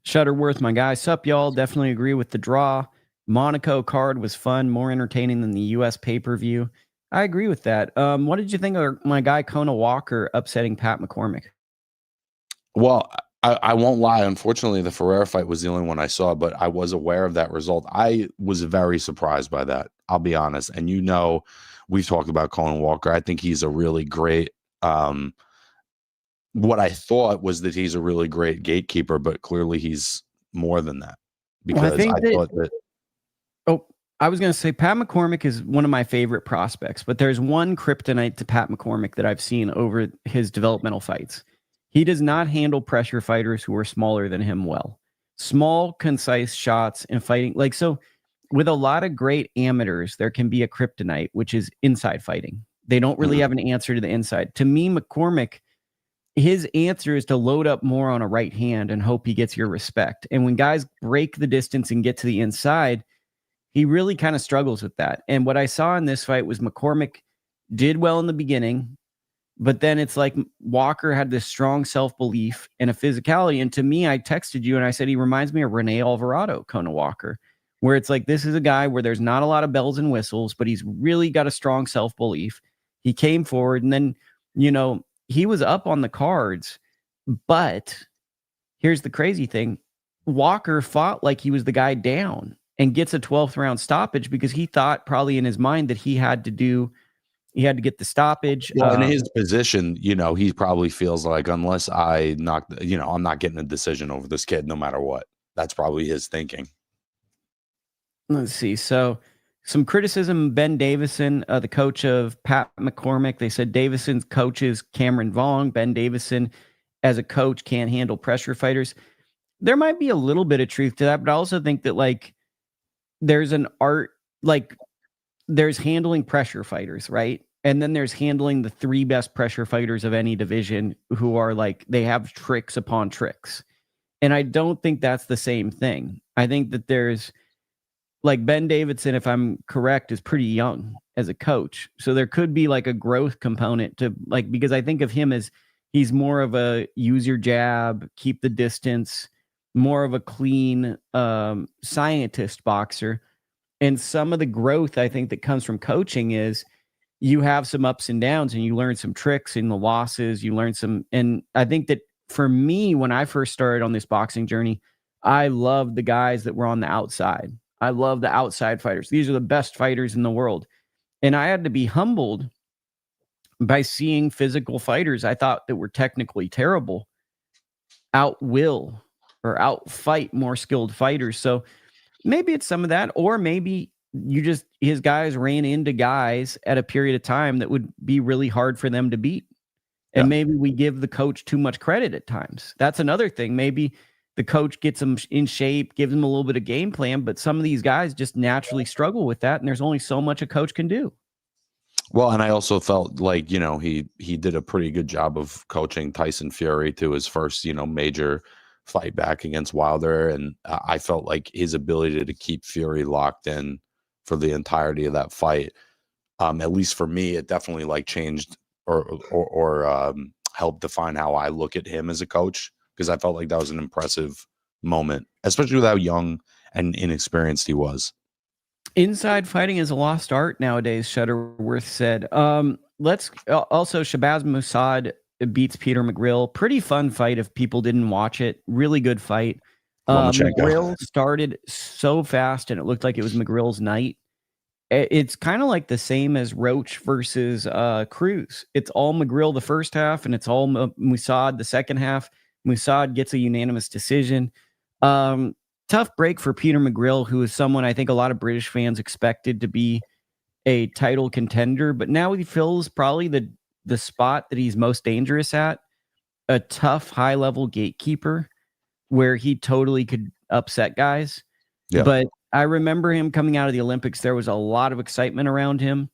Shutterworth, my guy. Sup, y'all. Definitely agree with the draw. Monaco card was fun, more entertaining than the U.S. pay-per-view. I agree with that. What did you think of my guy Conah Walker upsetting Pat McCormack? Well, I won't lie. Unfortunately, the Ferreira fight was the only one I saw, but I was aware of that result. I was very surprised by that. I'll be honest. And you know, we've talked about Conah Walker. I think he's a really great what I thought was that he's a really great gatekeeper, but clearly he's more than that. Because I thought that. Oh, I was going to say Pat McCormack is one of my favorite prospects, but there's one kryptonite to Pat McCormack that I've seen over his developmental fights. He does not handle pressure fighters who are smaller than him well. Small, concise shots and fighting. Like, so with a lot of great amateurs, there can be a kryptonite, which is inside fighting. They don't really have an answer to the inside. To me, McCormack, his answer is to load up more on a right hand and hope he gets your respect. And when guys break the distance and get to the inside, he really kind of struggles with that. And what I saw in this fight was McCormack did well in the beginning, but then it's like Walker had this strong self-belief and a physicality. And to me, I texted you and I said, he reminds me of Rene Alvarado, Conah Walker, where it's like, this is a guy where there's not a lot of bells and whistles, but he's really got a strong self-belief. He came forward and then, you know, he was up on the cards, but here's the crazy thing. Walker fought like he was the guy down and gets a 12th round stoppage because he thought probably in his mind that he had to get the stoppage. Well, in his position, you know, he probably feels like unless I knock, you know, I'm not getting a decision over this kid no matter what. That's probably his thinking. Let's see. So some criticism, Ben Davison, the coach of Pat McCormack. They said Davison's coach is Cameron Vaughn. Ben Davison, as a coach, can't handle pressure fighters. There might be a little bit of truth to that, but I also think that, like, there's an art, like, there's handling pressure fighters, right? And then there's handling the three best pressure fighters of any division who are, like, they have tricks upon tricks. And I don't think that's the same thing. I think that there's, like, Ben Davidson, if I'm correct, is pretty young as a coach. So there could be like a growth component to, like, because I think of him as he's more of a use your jab, keep the distance, more of a clean scientist boxer. And some of the growth I think that comes from coaching is you have some ups and downs and you learn some tricks in the losses. You learn some, and I think that for me, when I first started on this boxing journey, I loved the guys that were on the outside. I love the outside fighters. These are the best fighters in the world. And I had to be humbled by seeing physical fighters I thought that were technically terrible outwill or outfight more skilled fighters. So maybe it's some of that, or maybe his guys ran into guys at a period of time that would be really hard for them to beat. And maybe we give the coach too much credit at times. That's another thing. Maybe the coach gets them in shape, gives them a little bit of game plan, but some of these guys just naturally struggle with that. And there's only so much a coach can do. Well, and I also felt like, you know, he did a pretty good job of coaching Tyson Fury to his first, you know, major fight back against Wilder. And I felt like his ability to keep Fury locked in for the entirety of that fight, at least for me, it definitely like changed or helped define how I look at him as a coach. Because I felt like that was an impressive moment, especially with how young and inexperienced he was. Inside fighting is a lost art nowadays, Shutterworth said. Let's also Shabaz Masoud beats Peter McGrail. Pretty fun fight if people didn't watch it. Really good fight. Lomachenko. McGrail started so fast and it looked like it was McGrail's night. It's kind of like the same as Roach versus Cruz. It's all McGrail the first half and it's all Masoud the second half. Masoud gets a unanimous decision. Tough break for Peter McGrail, who is someone I think a lot of British fans expected to be a title contender, but now he fills probably the spot that he's most dangerous at, a tough high-level gatekeeper where he totally could upset guys. Yeah. But I remember him coming out of the Olympics. There was a lot of excitement around him,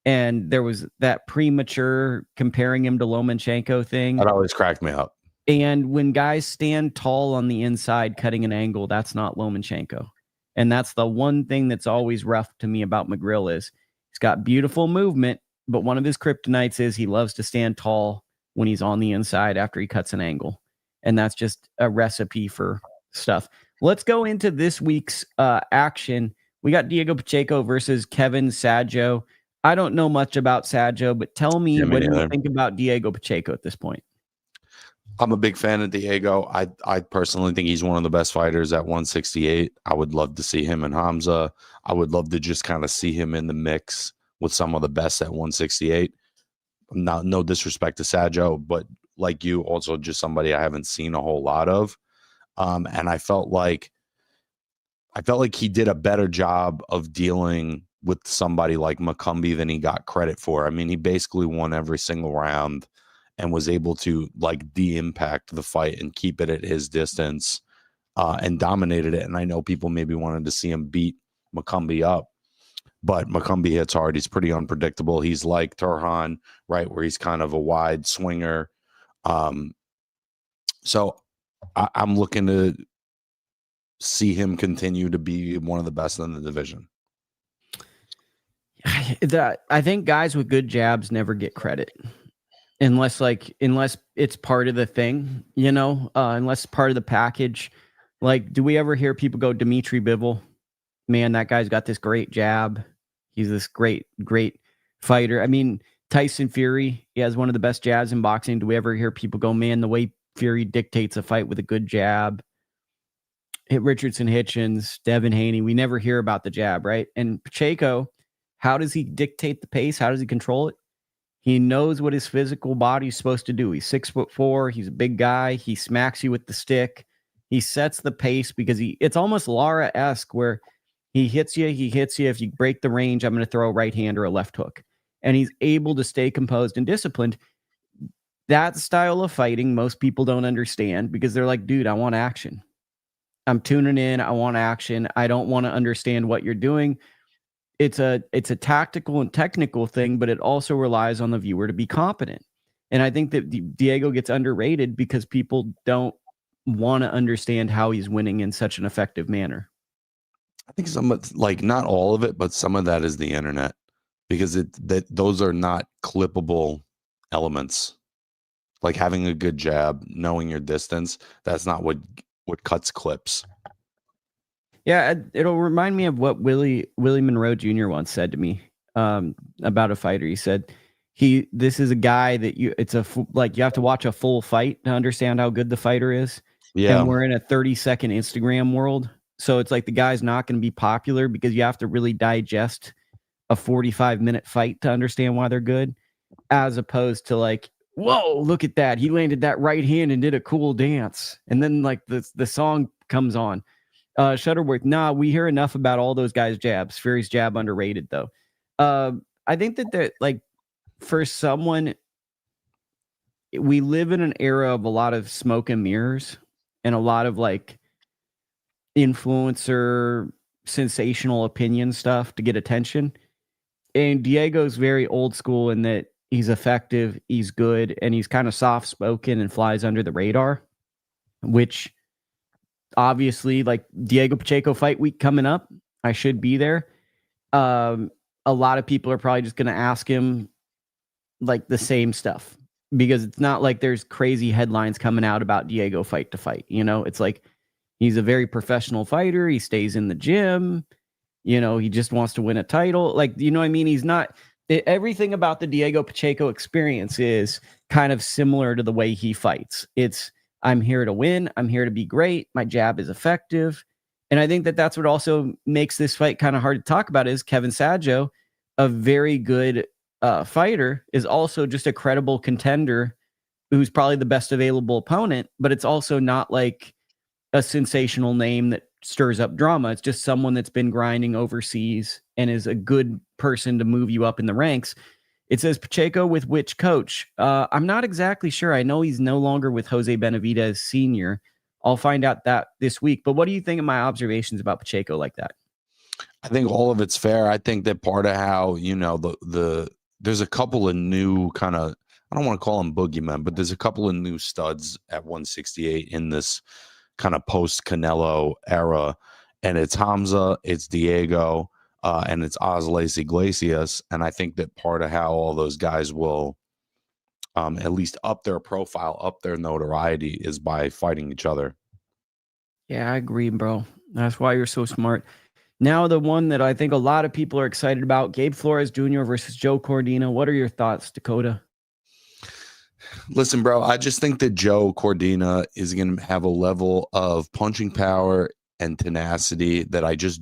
and there was that premature comparing him to Lomachenko thing. That always cracked me up. And when guys stand tall on the inside cutting an angle, that's not Lomachenko. And that's the one thing that's always rough to me about McGrail is he's got beautiful movement, but one of his kryptonites is he loves to stand tall when he's on the inside after he cuts an angle. And that's just a recipe for stuff. Let's go into this week's action. We got Diego Pacheco versus Kevin Saggio. I don't know much about Saggio, but tell me, what do you think about Diego Pacheco at this point? I'm a big fan of Diego. I personally think he's one of the best fighters at 168. I would love to see him and Hamza. I would love to just kind of see him in the mix with some of the best at 168. No disrespect to Saggio, but like you, also just somebody I haven't seen a whole lot of. And I felt like he did a better job of dealing with somebody like Mukumbi than he got credit for. I mean, he basically won every single round and was able to like de-impact the fight and keep it at his distance and dominated it. And I know people maybe wanted to see him beat Mukumbi up, but Mukumbi hits hard. He's pretty unpredictable. He's like Turhan, right, where he's kind of a wide swinger. So I'm looking to see him continue to be one of the best in the division. I think guys with good jabs never get credit. Unless it's part of the thing, unless part of the package. Like, do we ever hear people go, Dimitri Bivol, man, that guy's got this great jab. He's this great fighter. I mean, Tyson Fury, he has one of the best jabs in boxing. Do we ever hear people go, man, the way Fury dictates a fight with a good jab? Richardson Hitchens, Devin Haney, we never hear about the jab, right? And Pacheco, how does he dictate the pace? How does he control it? He knows what his physical body's supposed to do. He's 6'4". He's a big guy. He smacks you with the stick. He sets the pace because it's almost Lara-esque where he hits you. If you break the range, I'm going to throw a right hand or a left hook. And he's able to stay composed and disciplined. That style of fighting, most people don't understand because they're like, dude, I want action. I'm tuning in. I want action. I don't want to understand what you're doing. It's a tactical and technical thing, but it also relies on the viewer to be competent. And I think that Diego gets underrated because people don't want to understand how he's winning in such an effective manner. I think not all of it, but some of that is the internet because those are not clippable elements. Like having a good jab, knowing your distance, that's not what cuts clips. Yeah, it'll remind me of what Willie Monroe Jr. once said to me about a fighter. He said, this is a guy that you have to watch a full fight to understand how good the fighter is. Yeah. And we're in a 30-second Instagram world. So it's like the guy's not going to be popular because you have to really digest a 45-minute fight to understand why they're good, as opposed to like, whoa, look at that. He landed that right hand and did a cool dance. And then like the song comes on. Shutterworth, we hear enough about all those guys' jabs. Fury's jab underrated, though. I think that like for someone, we live in an era of a lot of smoke and mirrors and a lot of like influencer, sensational opinion stuff to get attention. And Diego's very old school in that he's effective, he's good, and he's kind of soft spoken and flies under the radar, which. Obviously, like Diego Pacheco fight week coming up, I should be there. A lot of people are probably just going to ask him like the same stuff because it's not like there's crazy headlines coming out about Diego fight to fight. It's like he's a very professional fighter. He stays in the gym. He just wants to win a title. Like, you know what I mean? He's not everything about the Diego Pacheco experience is kind of similar to the way he fights. It's, I'm here to win. I'm here to be great. My jab is effective. And I think that that's what also makes this fight kind of hard to talk about is Kevin Saggio, a very good fighter, is also just a credible contender who's probably the best available opponent, but it's also not like a sensational name that stirs up drama. It's just someone that's been grinding overseas and is a good person to move you up in the ranks. It says Pacheco with which coach? I'm not exactly sure. I know he's no longer with Jose Benavidez Sr. I'll find out that this week. But what do you think of my observations about Pacheco like that? I think all of it's fair. I think that part of how, there's a couple of new kind of, I don't want to call them boogeymen, but there's a couple of new studs at 168 in this kind of post Canelo era. And it's Hamza, it's Diego, and it's Osles Iglesias. And I think that part of how all those guys will at least up their profile, up their notoriety is by fighting each other. Yeah, I agree, bro. That's why you're so smart. Now, the one that I think a lot of people are excited about, Gabe Flores Jr. versus Joe Cordina. What are your thoughts, Dakota? Listen, bro, I just think that Joe Cordina is going to have a level of punching power and tenacity that I'm just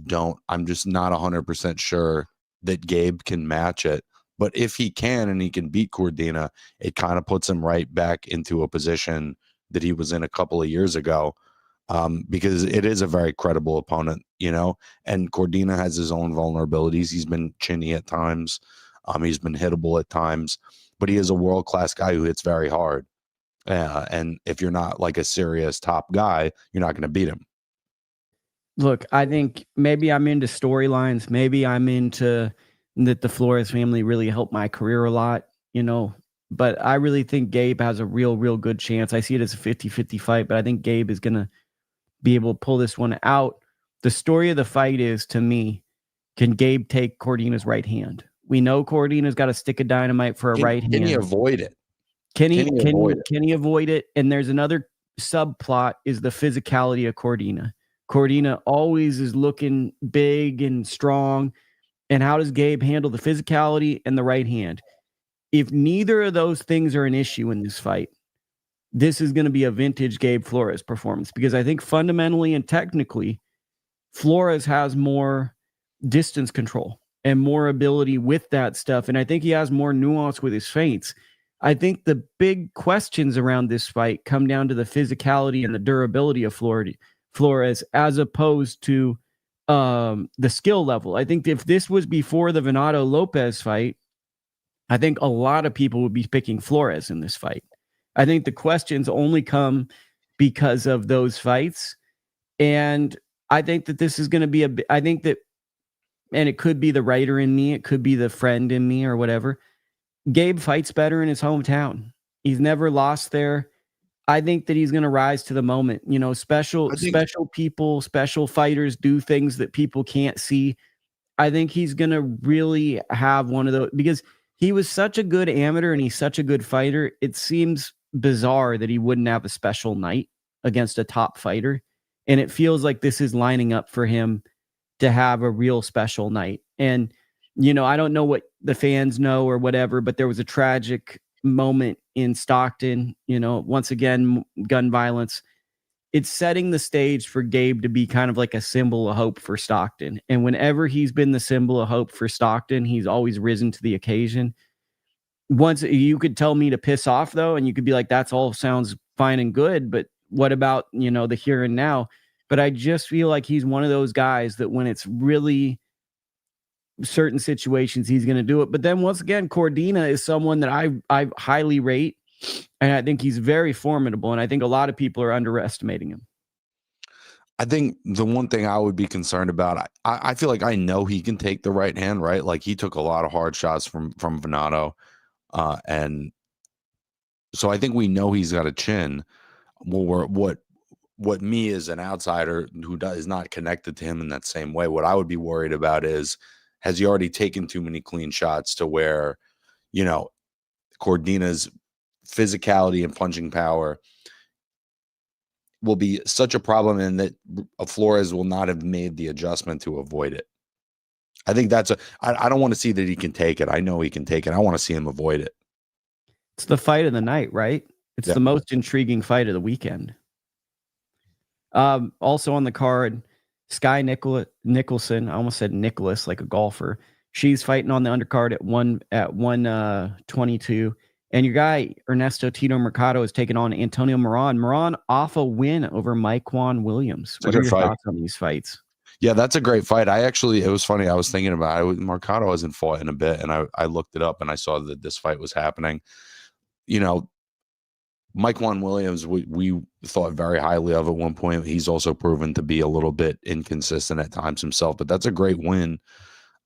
not 100% sure that Gabe can match it. But if he can and he can beat Cordina, it kind of puts him right back into a position that he was in a couple of years ago, because it is a very credible opponent, and Cordina has his own vulnerabilities. He's been chinny at times. He's been hittable at times, but he is a world-class guy who hits very hard. And if you're not like a serious top guy, you're not going to beat him. Look, I think maybe I'm into storylines. Maybe I'm into that the Flores family really helped my career a lot, but I really think Gabe has a real good chance. I see it as a 50-50 fight, but I think Gabe is going to be able to pull this one out. The story of the fight is, to me, can Gabe take Cordina's right hand? We know Cordina's got a stick of dynamite for a right hand. Can he avoid it? Can he avoid it? And there's another subplot is the physicality of Cordina. Cordina always is looking big and strong. And how does Gabe handle the physicality and the right hand? If neither of those things are an issue in this fight, this is going to be a vintage Gabe Flores performance, because I think fundamentally and technically, Flores has more distance control and more ability with that stuff. And I think he has more nuance with his feints. I think the big questions around this fight come down to the physicality and the durability of Flores as opposed to the skill level. I think if this was before the Venado Lopez fight, I think a lot of people would be picking Flores in this fight. I think the questions only come because of those fights. And I think that this is going to be and it could be the writer in me, it could be the friend in me or whatever. Gabe fights better in his hometown. He's never lost there. I think that he's going to rise to the moment. Special people, special fighters do things that people can't see. I think he's going to really have one of those, because he was such a good amateur and he's such a good fighter. It seems bizarre that he wouldn't have a special night against a top fighter. And it feels like this is lining up for him to have a real special night. And, I don't know what the fans know or whatever, but there was a tragic moment in Stockton, once again, gun violence. It's setting the stage for Gabe to be kind of like a symbol of hope for Stockton. And whenever he's been the symbol of hope for Stockton, he's always risen to the occasion. Once you could tell me to piss off, though, and you could be like, that's all sounds fine and good, but what about, the here and now? But I just feel like he's one of those guys that when it's really certain situations, he's going to do it. But then once again, Cordina is someone that I highly rate, and I think he's very formidable, and I think a lot of people are underestimating him. I think the one thing I would be concerned about, I feel like I know he can take the right hand, right? Like he took a lot of hard shots from Venado, and so I think we know he's got a chin. Well, what me as an outsider who is not connected to him in that same way, what I would be worried about is, has he already taken too many clean shots to where, Cordina's physicality and punching power will be such a problem, and that Flores will not have made the adjustment to avoid it. I think that's I don't want to see that he can take it. I know he can take it. I want to see him avoid it. It's the fight of the night, right? It's the most intriguing fight of the weekend. Also on the card, Sky Nicholson. I almost said Nicholas, like a golfer. She's fighting on the undercard at 122. And your guy, Ernesto Tito Mercado, is taking on Antonio Moran. Moran off a win over Maikwan Williams. What are your thoughts on these fights? Yeah, that's a great fight. It was funny. I was thinking about it. Mercado hasn't fought in a bit, and I looked it up and I saw that this fight was happening. You know, Maikwan Williams, we thought very highly of at one point. He's also proven to be a little bit inconsistent at times himself, but that's a great win.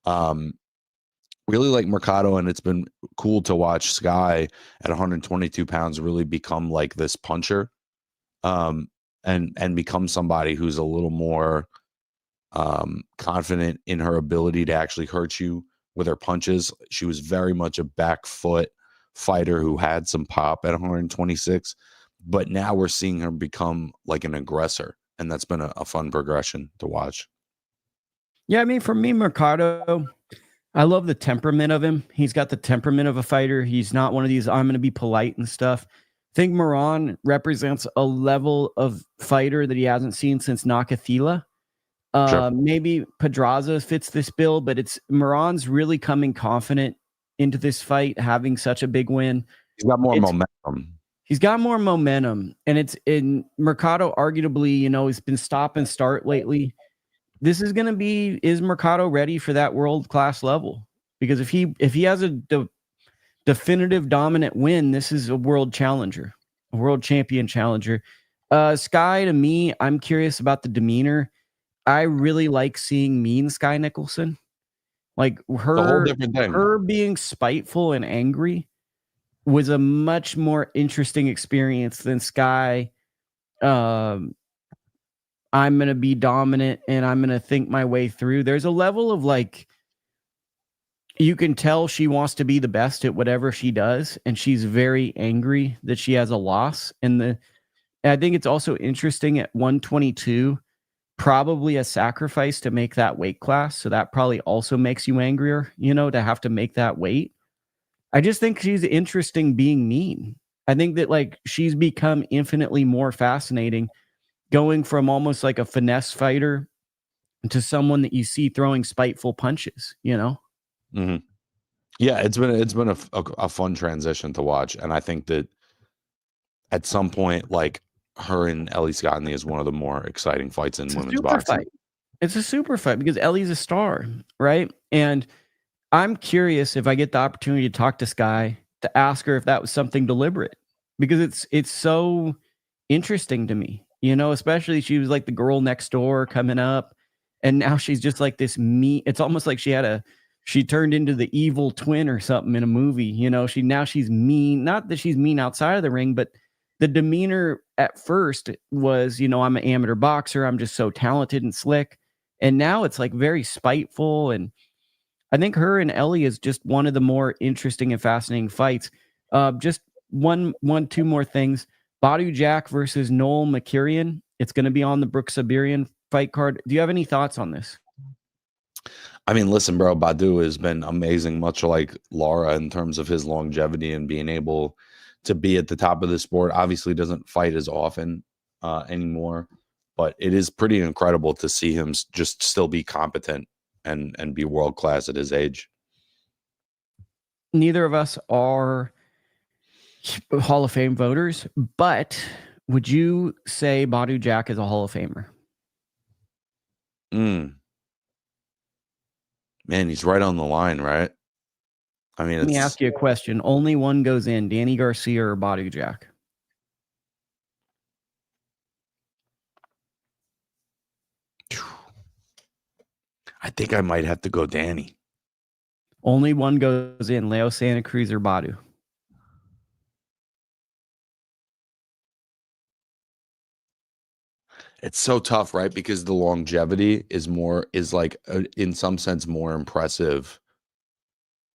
Really like Mercado, and it's been cool to watch Sky at 122 pounds really become like this puncher, and become somebody who's a little more confident in her ability to actually hurt you with her punches. She was very much a back foot fighter who had some pop at 126, but now we're seeing her become like an aggressor, and that's been a fun progression to watch. Yeah, I mean, for me, Mercado, I love the temperament of him. He's got the temperament of a fighter. He's not one of these, I'm going to be polite and stuff. I think Moran represents a level of fighter that he hasn't seen since Nakathila. Sure. Maybe Pedraza fits this bill, but it's Moran's really coming confident into this fight, having such a big win. He's got more momentum. He's got more momentum, and it's in Mercado. Arguably, he's been stop and start lately. This is going to be, is Mercado ready for that world-class level? Because if he has a definitive dominant win, this is a world challenger, a world champion challenger. Sky, to me, I'm curious about the demeanor. I really like seeing mean Sky Nicholson. Like her being spiteful and angry was a much more interesting experience than Sky. I'm going to be dominant and I'm going to think my way through. There's a level of like, you can tell she wants to be the best at whatever she does. And she's very angry that she has a loss. And I think it's also interesting at 122, probably a sacrifice to make that weight class. So that probably also makes you angrier, to have to make that weight. I just think she's interesting being mean. I think that like she's become infinitely more fascinating, going from almost like a finesse fighter to someone that you see throwing spiteful punches, Mm-hmm. Yeah, it's been a fun transition to watch, and I think that at some point, like her and Ellie Scottney is one of the more exciting fights in women's boxing. It's a super fight because Ellie's a star, right? And I'm curious if I get the opportunity to talk to Sky to ask her if that was something deliberate, because it's so interesting to me. Especially she was like the girl next door coming up, and now she's just like this mean. It's almost like she turned into the evil twin or something in a movie. She's mean. Not that she's mean outside of the ring, but the demeanor at first was, I'm an amateur boxer. I'm just so talented and slick. And now it's like very spiteful. And I think her and Ellie is just one of the more interesting and fascinating fights. Just two more things. Badou Jack versus Noel McKirian. It's going to be on the Brook Sibrian fight card. Do you have any thoughts on this? I mean, listen, bro, Badou has been amazing, much like Lara, in terms of his longevity and being able to be at the top of the sport. Obviously doesn't fight as often anymore, but it is pretty incredible to see him just still be competent and be world-class at his age. Neither of us are Hall of Fame voters, but would you say Badou Jack is a Hall of Famer? Man, he's right on the line, right? I mean, let me ask you a question. Only one goes in, Danny Garcia or Badou Jack? I think I might have to go Danny. Only one goes in, Leo Santa Cruz or Badou? It's so tough, right? Because the longevity is like in some sense more impressive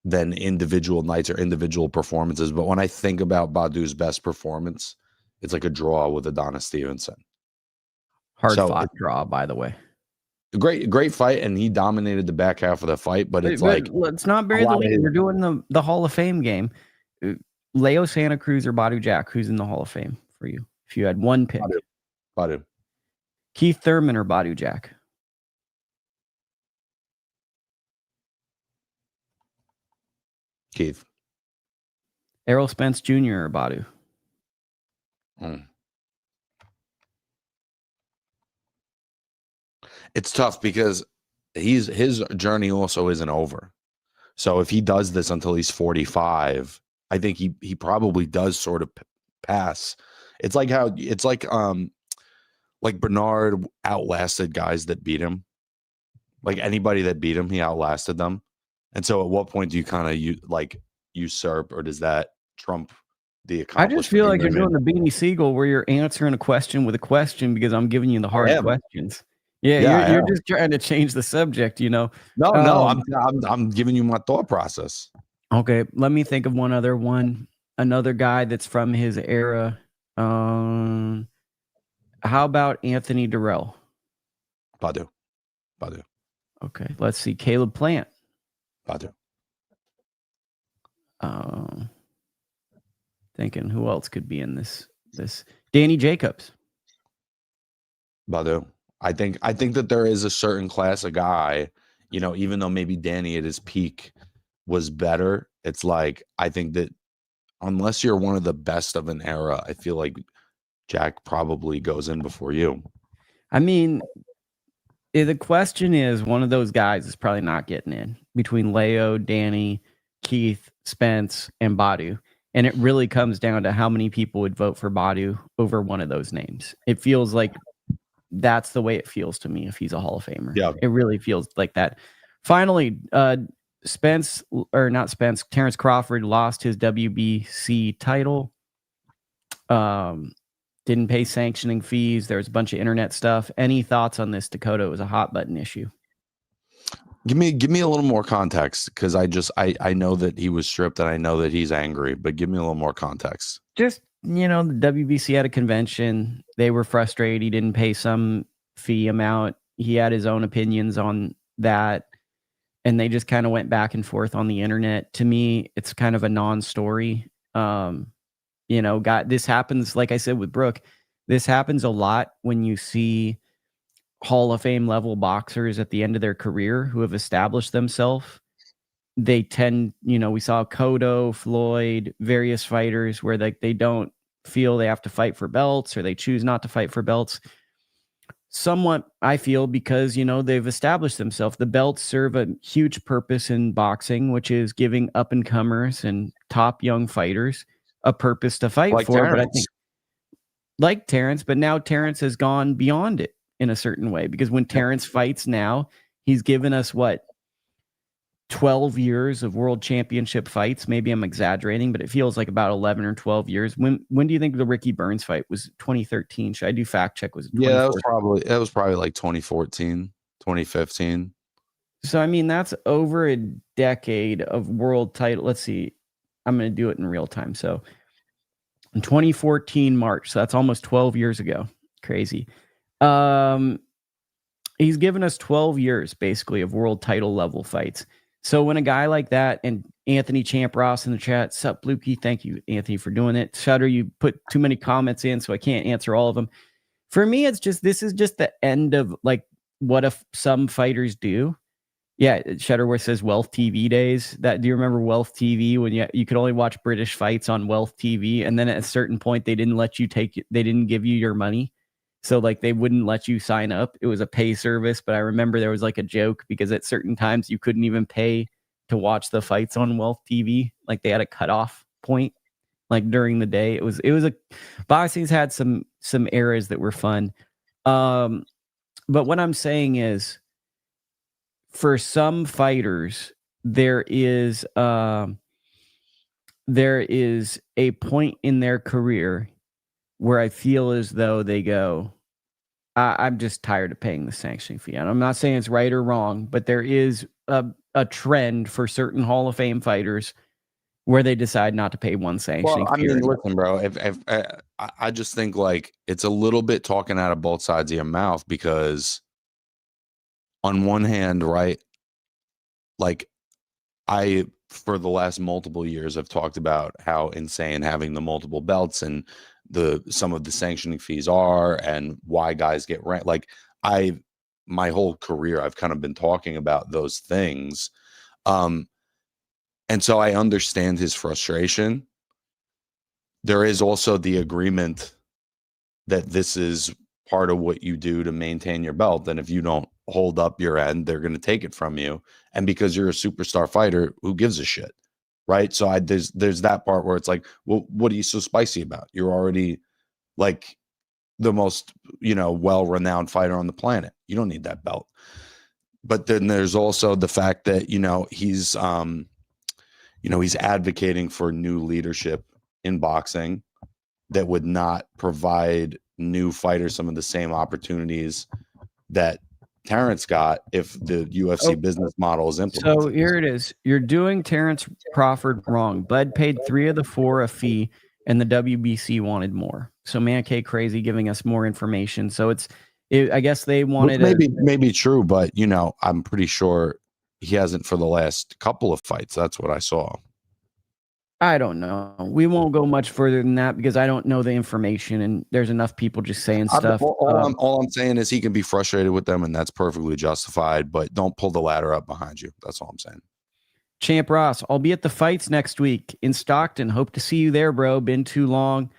than individual nights or individual performances. But when I think about Badou's best performance, it's like a draw with Adonis Stevenson. Hard fought draw, by the way. great fight, and he dominated the back half of the fight. But it's like, let's not bury the lead. We're doing the Hall of Fame game. Leo Santa Cruz or Badou Jack, who's in the Hall of Fame for you? If you had one pick, Badou. Keith Thurman or Badou Jack? Keith. Errol Spence Jr. or Badou? It's tough because his journey also isn't over. So if he does this until he's 45, I think he probably does sort of pass. It's like Bernard outlasted guys that beat him. Like anybody that beat him, he outlasted them. And so at what point do you kind of usurp, or does that trump the accomplishment? I just feel like you're doing the Beanie Siegel where you're answering a question with a question because I'm giving you the hard questions. Yeah, you're just trying to change the subject, you know. No, I'm giving you my thought process. Okay, let me think of one. Another guy that's from his era. How about Anthony Durrell? Badou. Okay, let's see. Caleb Plant. Badou. Thinking who else could be in this. Danny Jacobs. Badou. I think that there is a certain class of guy, you know, even though maybe Danny at his peak was better, it's like, I think that unless you're one of the best of an era, I feel like Jack probably goes in before you. I mean, the question is, one of those guys is probably not getting in between Leo, Danny, Keith, Spence, and Badou. And it really comes down to how many people would vote for Badou over one of those names. It feels like that's the way it feels to me if he's a Hall of Famer. Yeah. It really feels like that. Finally, Terrence Crawford lost his WBC title. Didn't pay sanctioning fees. There was a bunch of internet stuff. Any thoughts on this, Dakota? It was a hot button issue. Give me a little more context, because I know that he was stripped and I know that he's angry, but give me a little more context. Just, you know, the WBC had a convention. They were frustrated. He didn't pay some fee amount. He had his own opinions on that. And they just kind of went back and forth on the internet. To me, it's kind of a non-story. You know, this happens, like I said, with Brook, this happens a lot when you see Hall of Fame level boxers at the end of their career who have established themselves. They tend, you know, we saw Cotto, Floyd, various fighters where they don't feel they have to fight for belts, or they choose not to fight for belts. Somewhat, I feel, because, you know, they've established themselves. The belts serve a huge purpose in boxing, which is giving up and comers and top young fighters a purpose to fight for. Terrence. But I think, like Terrence, but now Terrence has gone beyond it in a certain way, because when Terrence fights now, he's given us 12 years of world championship fights. Maybe I'm exaggerating, but it feels like about 11 or 12 years. When do you think the Ricky Burns fight was? 2013? Should I do fact check? Was it 2014? That was probably like 2014, 2015. So I mean, that's over a decade of world title. Let's see. I'm going to do it in real time. So in 2014 March, so that's almost 12 years ago. Crazy. He's given us 12 years basically of world title level fights. So when a guy like that, and Anthony Champ Ross in the chat, sup Lukie, thank you Anthony for doing it. Shutter, you put too many comments in, so I can't answer all of them. For me, this is just the end of like what if some fighters do. Yeah, Shutterworth says Wealth TV days. Do you remember Wealth TV when you could only watch British fights on Wealth TV, and then at a certain point they didn't give you your money. So like they wouldn't let you sign up. It was a pay service, but I remember there was like a joke because at certain times you couldn't even pay to watch the fights on Wealth TV. Like they had a cutoff point, like during the day. Boxing's had some eras that were fun. But what I'm saying is, for some fighters, there is a point in their career where I feel as though they go, I'm just tired of paying the sanctioning fee. And I'm not saying it's right or wrong, but there is a trend for certain Hall of Fame fighters where they decide not to pay one sanctioning fee. I mean, listen, bro, if I just think like it's a little bit talking out of both sides of your mouth, because on one hand, right, like I, for the last multiple years, I've talked about how insane having the multiple belts and some of the sanctioning fees are, and why guys get ranked. Like my whole career, I've kind of been talking about those things. And so I understand his frustration. There is also the agreement that this is part of what you do to maintain your belt. And if you don't hold up your end, they're going to take it from you. And because you're a superstar fighter, who gives a shit? Right. So there's that part where it's like, well, what are you so spicy about? You're already like the most, well-renowned fighter on the planet. You don't need that belt. But then there's also the fact that, he's advocating for new leadership in boxing that would not provide new fighters some of the same opportunities that Terrence got if the UFC business model is implemented. So here it is. You're doing Terrence Crawford wrong. Bud paid 3 of the 4 a fee, and the WBC wanted more. So Man K Crazy giving us more information. So I guess they wanted maybe true, but I'm pretty sure he hasn't for the last couple of fights. That's what I saw. I don't know. We won't go much further than that because I don't know the information, and there's enough people just saying stuff. All I'm saying is he can be frustrated with them, and that's perfectly justified, but don't pull the ladder up behind you. That's all I'm saying. Champ Ross, I'll be at the fights next week in Stockton. Hope to see you there, bro. Been too long.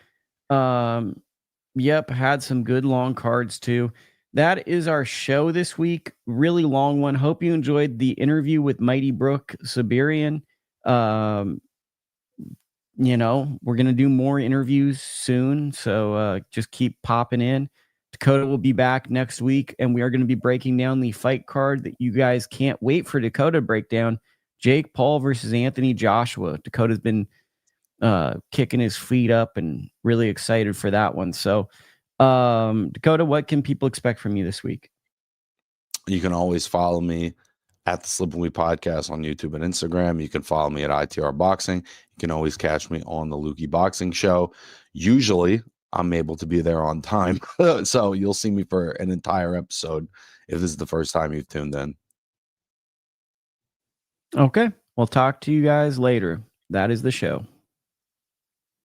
Yep, had some good long cards too. That is our show this week. Really long one. Hope you enjoyed the interview with Mighty Brook Sibrian. We're going to do more interviews soon, so just keep popping in. Dakota will be back next week, and we are going to be breaking down the fight card that you guys can't wait for Dakota to break down. Jake Paul versus Anthony Joshua. Dakota's been kicking his feet up and really excited for that one. So, Dakota, what can people expect from you this week? You can always follow me at the Slip and We Podcast on YouTube and Instagram. You can follow me at ITR Boxing. You can always catch me on the Lukie Boxing Show. Usually, I'm able to be there on time. So you'll see me for an entire episode if this is the first time you've tuned in. Okay. We'll talk to you guys later. That is the show.